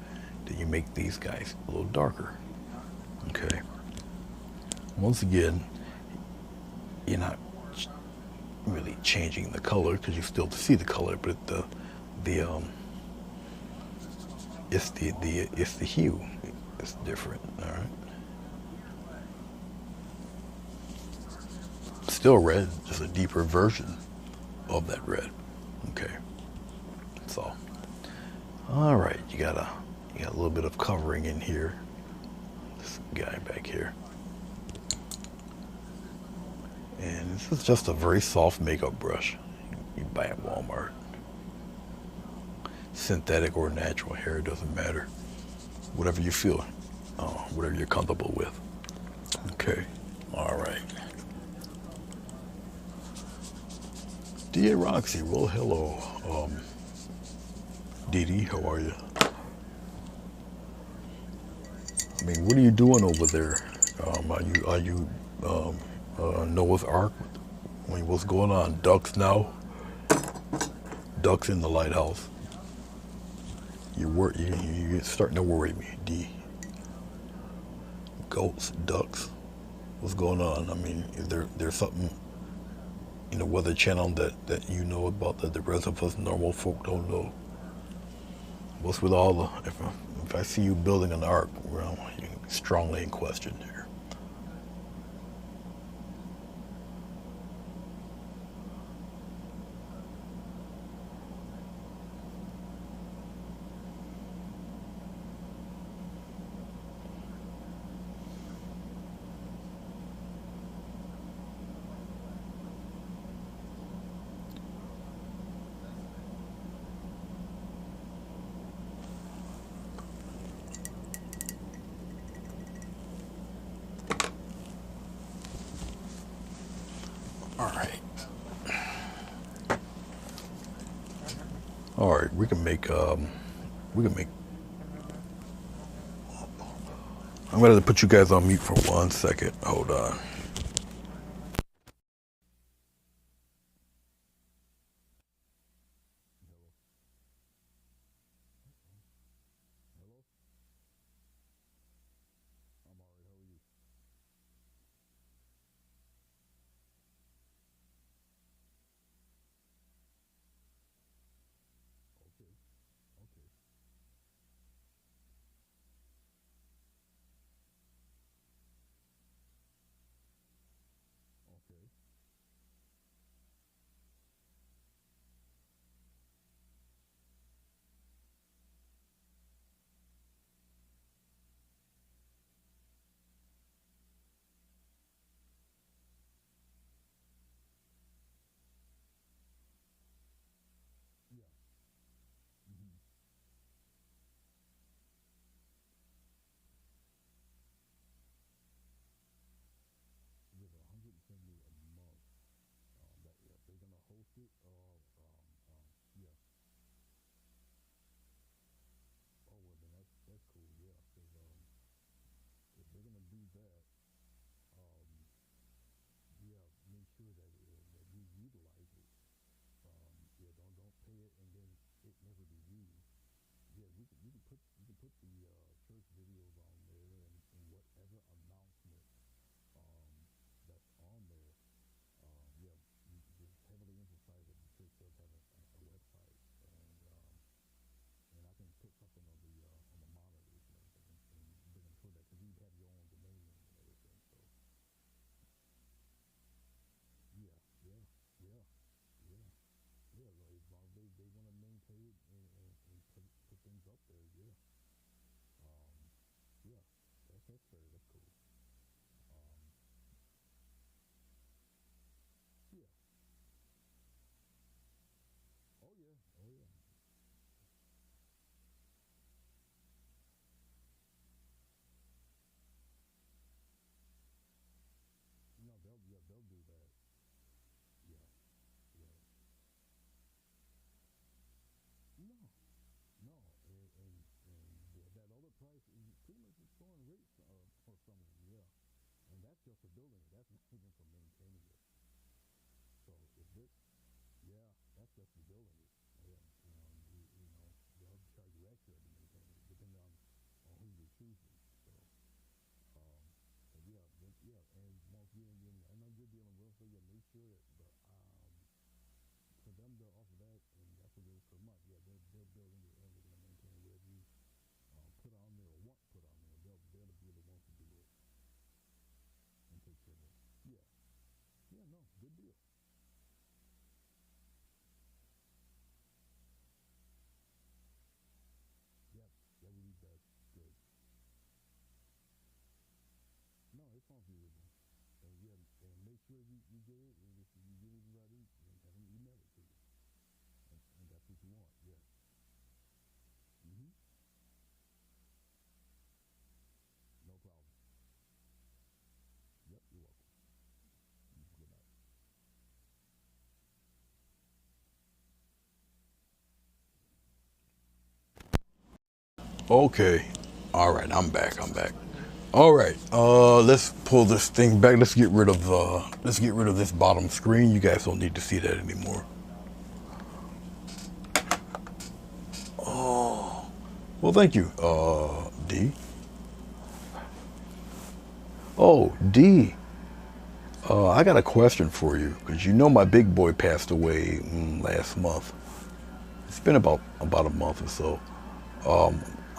[SPEAKER 1] then you make these guys a little darker. Okay. Once again, you're not really changing the color because you still see the color, but it's the hue. It's different. All right. Still red, just a deeper version of that red. Okay. That's all. All right. You got a little bit of covering in here. This guy back here. And this is just a very soft makeup brush you buy at Walmart. Synthetic or natural hair, doesn't matter. Whatever you feel, whatever you're comfortable with. Okay. All right. Dear Roxy, well, hello. Dee Dee, how are you? I mean, what are you doing over there? Are you Noah's Ark. I mean, what's going on? Ducks now? Ducks in the lighthouse. You're starting to worry me, D. Goats, ducks. What's going on? I mean, is there's something in the Weather Channel that you know about that the rest of us normal folk don't know? What's with all the? If I see you building an ark, well, you're strongly in question here. All right, all right. We can make. I'm gonna put you guys on mute for 1 second. Hold on. Okay. All right, I'm back. I'm back. All right, let's pull this thing back. Let's get rid of this bottom screen. You guys don't need to see that anymore. Oh, well, thank you, D. Oh, D. I got a question for you because you know my big boy passed away last month. It's been about a month or so.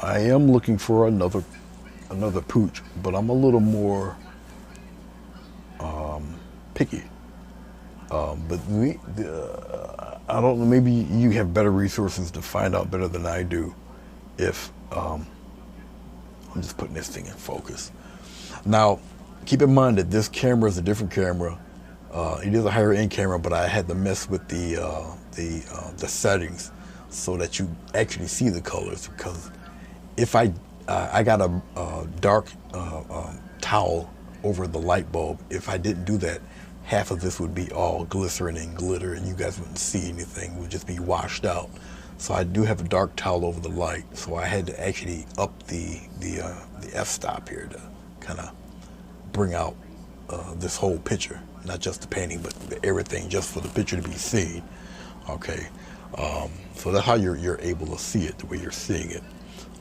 [SPEAKER 1] I am looking for another pooch, but I'm a little more picky. I don't know. Maybe you have better resources to find out better than I do. If I'm just putting this thing in focus. Now, keep in mind that this camera is a different camera. It is a higher end camera, but I had to mess with the settings so that you actually see the colors. Because if I got a dark towel over the light bulb, if I didn't do that, half of this would be all glycerin and glitter, and you guys wouldn't see anything. It would just be washed out. So I do have a dark towel over the light. So I had to actually up the f-stop here to kind of bring out this whole picture, not just the painting, but everything, just for the picture to be seen. Okay, so that's how you're able to see it the way you're seeing it.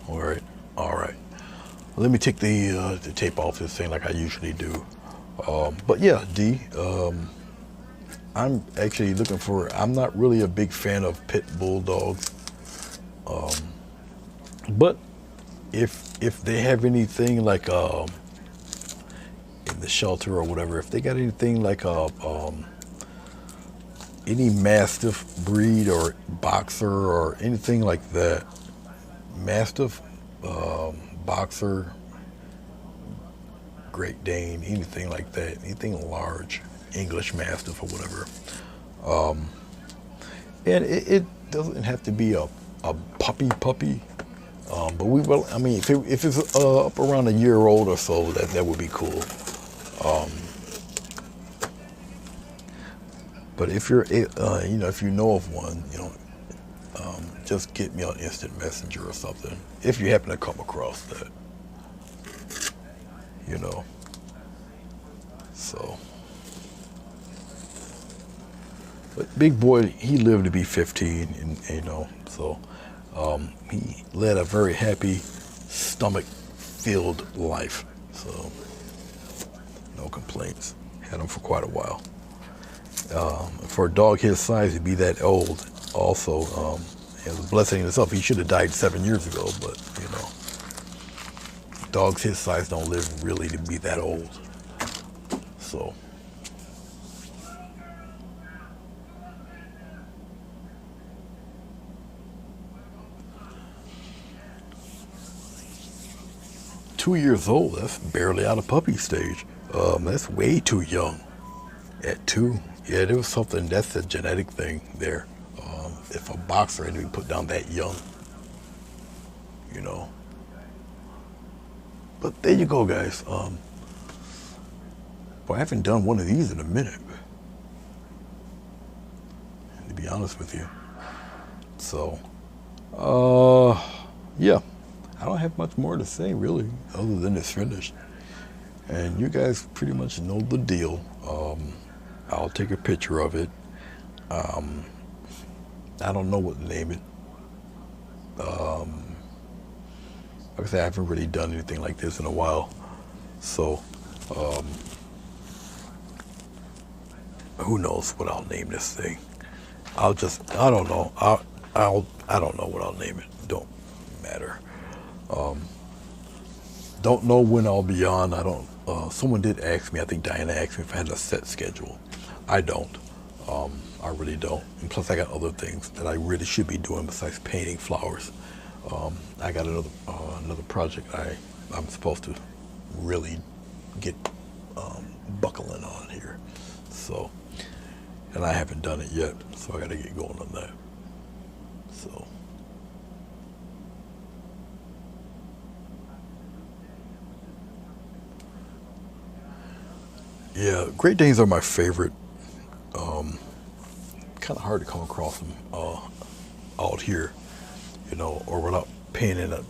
[SPEAKER 1] All right. Let me take the tape off this thing like I usually do. But yeah, D. I'm actually looking for. I'm not really a big fan of pit bulldogs, but if they have anything like in the shelter or whatever, if they got anything like any mastiff breed or boxer or anything like that, mastiff, boxer, Great Dane, anything like that, anything large, English mastiff or whatever. And it doesn't have to be a puppy, but we will. I mean, if it's up around a year old or so, that would be cool. But if you're, if you know of one, just get me on Instant Messenger or something. If you happen to come across that, So, but big boy, he lived to be 15, and so he led a very happy, stomach-filled life. So, no complaints. Had him for quite a while. For a dog his size to be that old, also, it was a blessing in itself. He should have died 7 years ago, but dogs his size don't live really to be that old. So. "2 years old, that's barely out of puppy stage. That's way too young. At 2, yeah, there was something, that's a genetic thing there. If a boxer had to be put down that young, But there you go, guys. Boy, I haven't done one of these in a minute, to be honest with you. So, yeah, I don't have much more to say, really, other than it's finished. And you guys pretty much know the deal. I'll take a picture of it. I don't know what to name it. Like I said, I haven't really done anything like this in a while. So, who knows what I'll name this thing. I don't know. I don't know what I'll name it. Don't matter. Don't know when I'll be on. I don't, someone did ask me, I think Diana asked me if I had a set schedule. I don't. I really don't. And plus I got other things that I really should be doing besides painting flowers. I got another project I'm supposed to really get buckling on here. So, and I haven't done it yet, so I got to get going on that. So. Yeah, Great Danes are my favorite. Kind of hard to come across them out here, or without paying an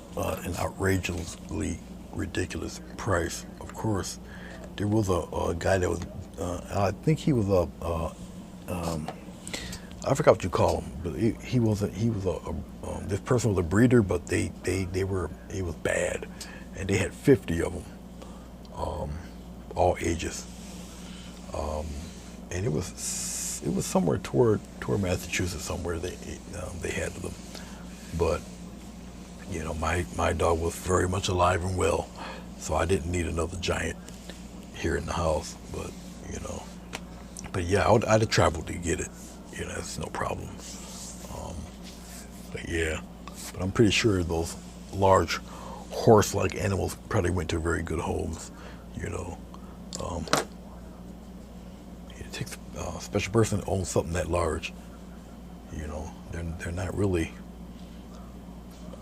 [SPEAKER 1] outrageously ridiculous price. Of course, there was a guy that was, I think he was I forgot what you call him, but this person was a breeder, but it was bad, and they had 50 of them, all ages, and it was somewhere toward Massachusetts, somewhere they had them, but my dog was very much alive and well, so I didn't need another giant here in the house, but yeah, I'd have traveled to get it. It's no problem. But yeah, but I'm pretty sure those large horse-like animals probably went to very good homes. It takes a special person to own something that large. They're not really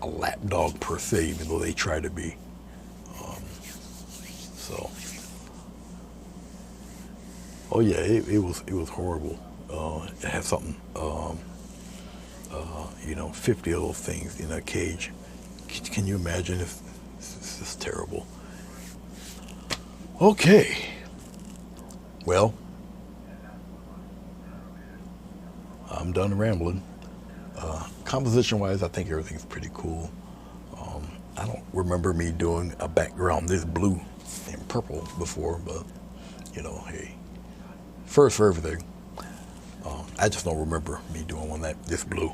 [SPEAKER 1] a lap dog per se, even though they try to be. So, oh yeah, it was horrible. It had something, 50 of those things in a cage. Can you imagine? It's just terrible. Okay. Well, I'm done rambling. Composition-wise, I think everything's pretty cool. I don't remember me doing a background this blue and purple before, but, hey, first for everything. I just don't remember me doing one this blue.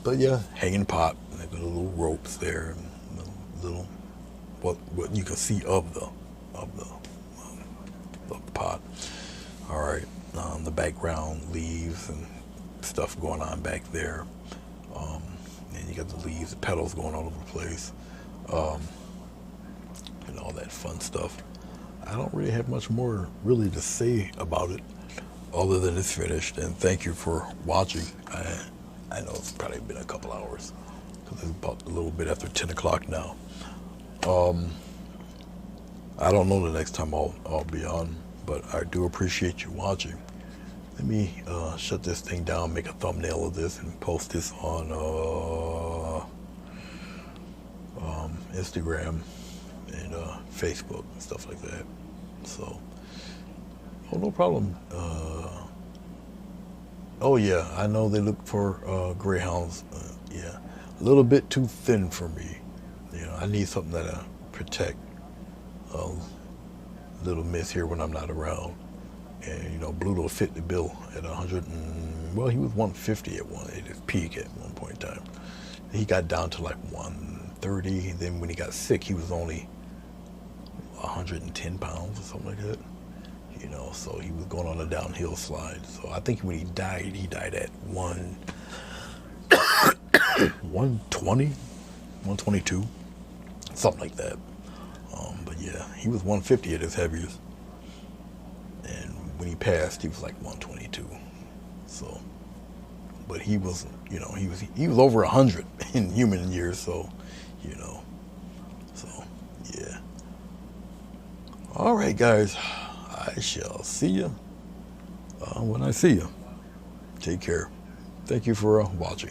[SPEAKER 1] But yeah, hanging pot, like the little ropes there, and the little what you can see of the pot. All right, the background leaves and stuff going on back there. And you got the leaves, the petals going all over the place, and all that fun stuff. I don't really have much more really to say about it, other than it's finished. And thank you for watching. I know it's probably been a couple hours, because it's about a little bit after 10 o'clock now. I don't know the next time I'll be on, but I do appreciate you watching. Let me shut this thing down, make a thumbnail of this, and post this on Instagram and Facebook and stuff like that. So, no problem. Oh yeah, I know they look for greyhounds. Yeah, a little bit too thin for me. I need something that'll protect little miss here when I'm not around. And Bluto fit the bill at 100 and, well, he was 150 at his peak at one point in time. He got down to like 130. Then when he got sick, he was only 110 pounds or something like that. So he was going on a downhill slide. So I think when he died at 120, 122, something like that. But yeah, he was 150 at his heaviest. And when he passed, he was like 122. So, but he was, he was over 100 in human years. So, so yeah. All right, guys. I shall see you when I see you. Take care. Thank you for watching.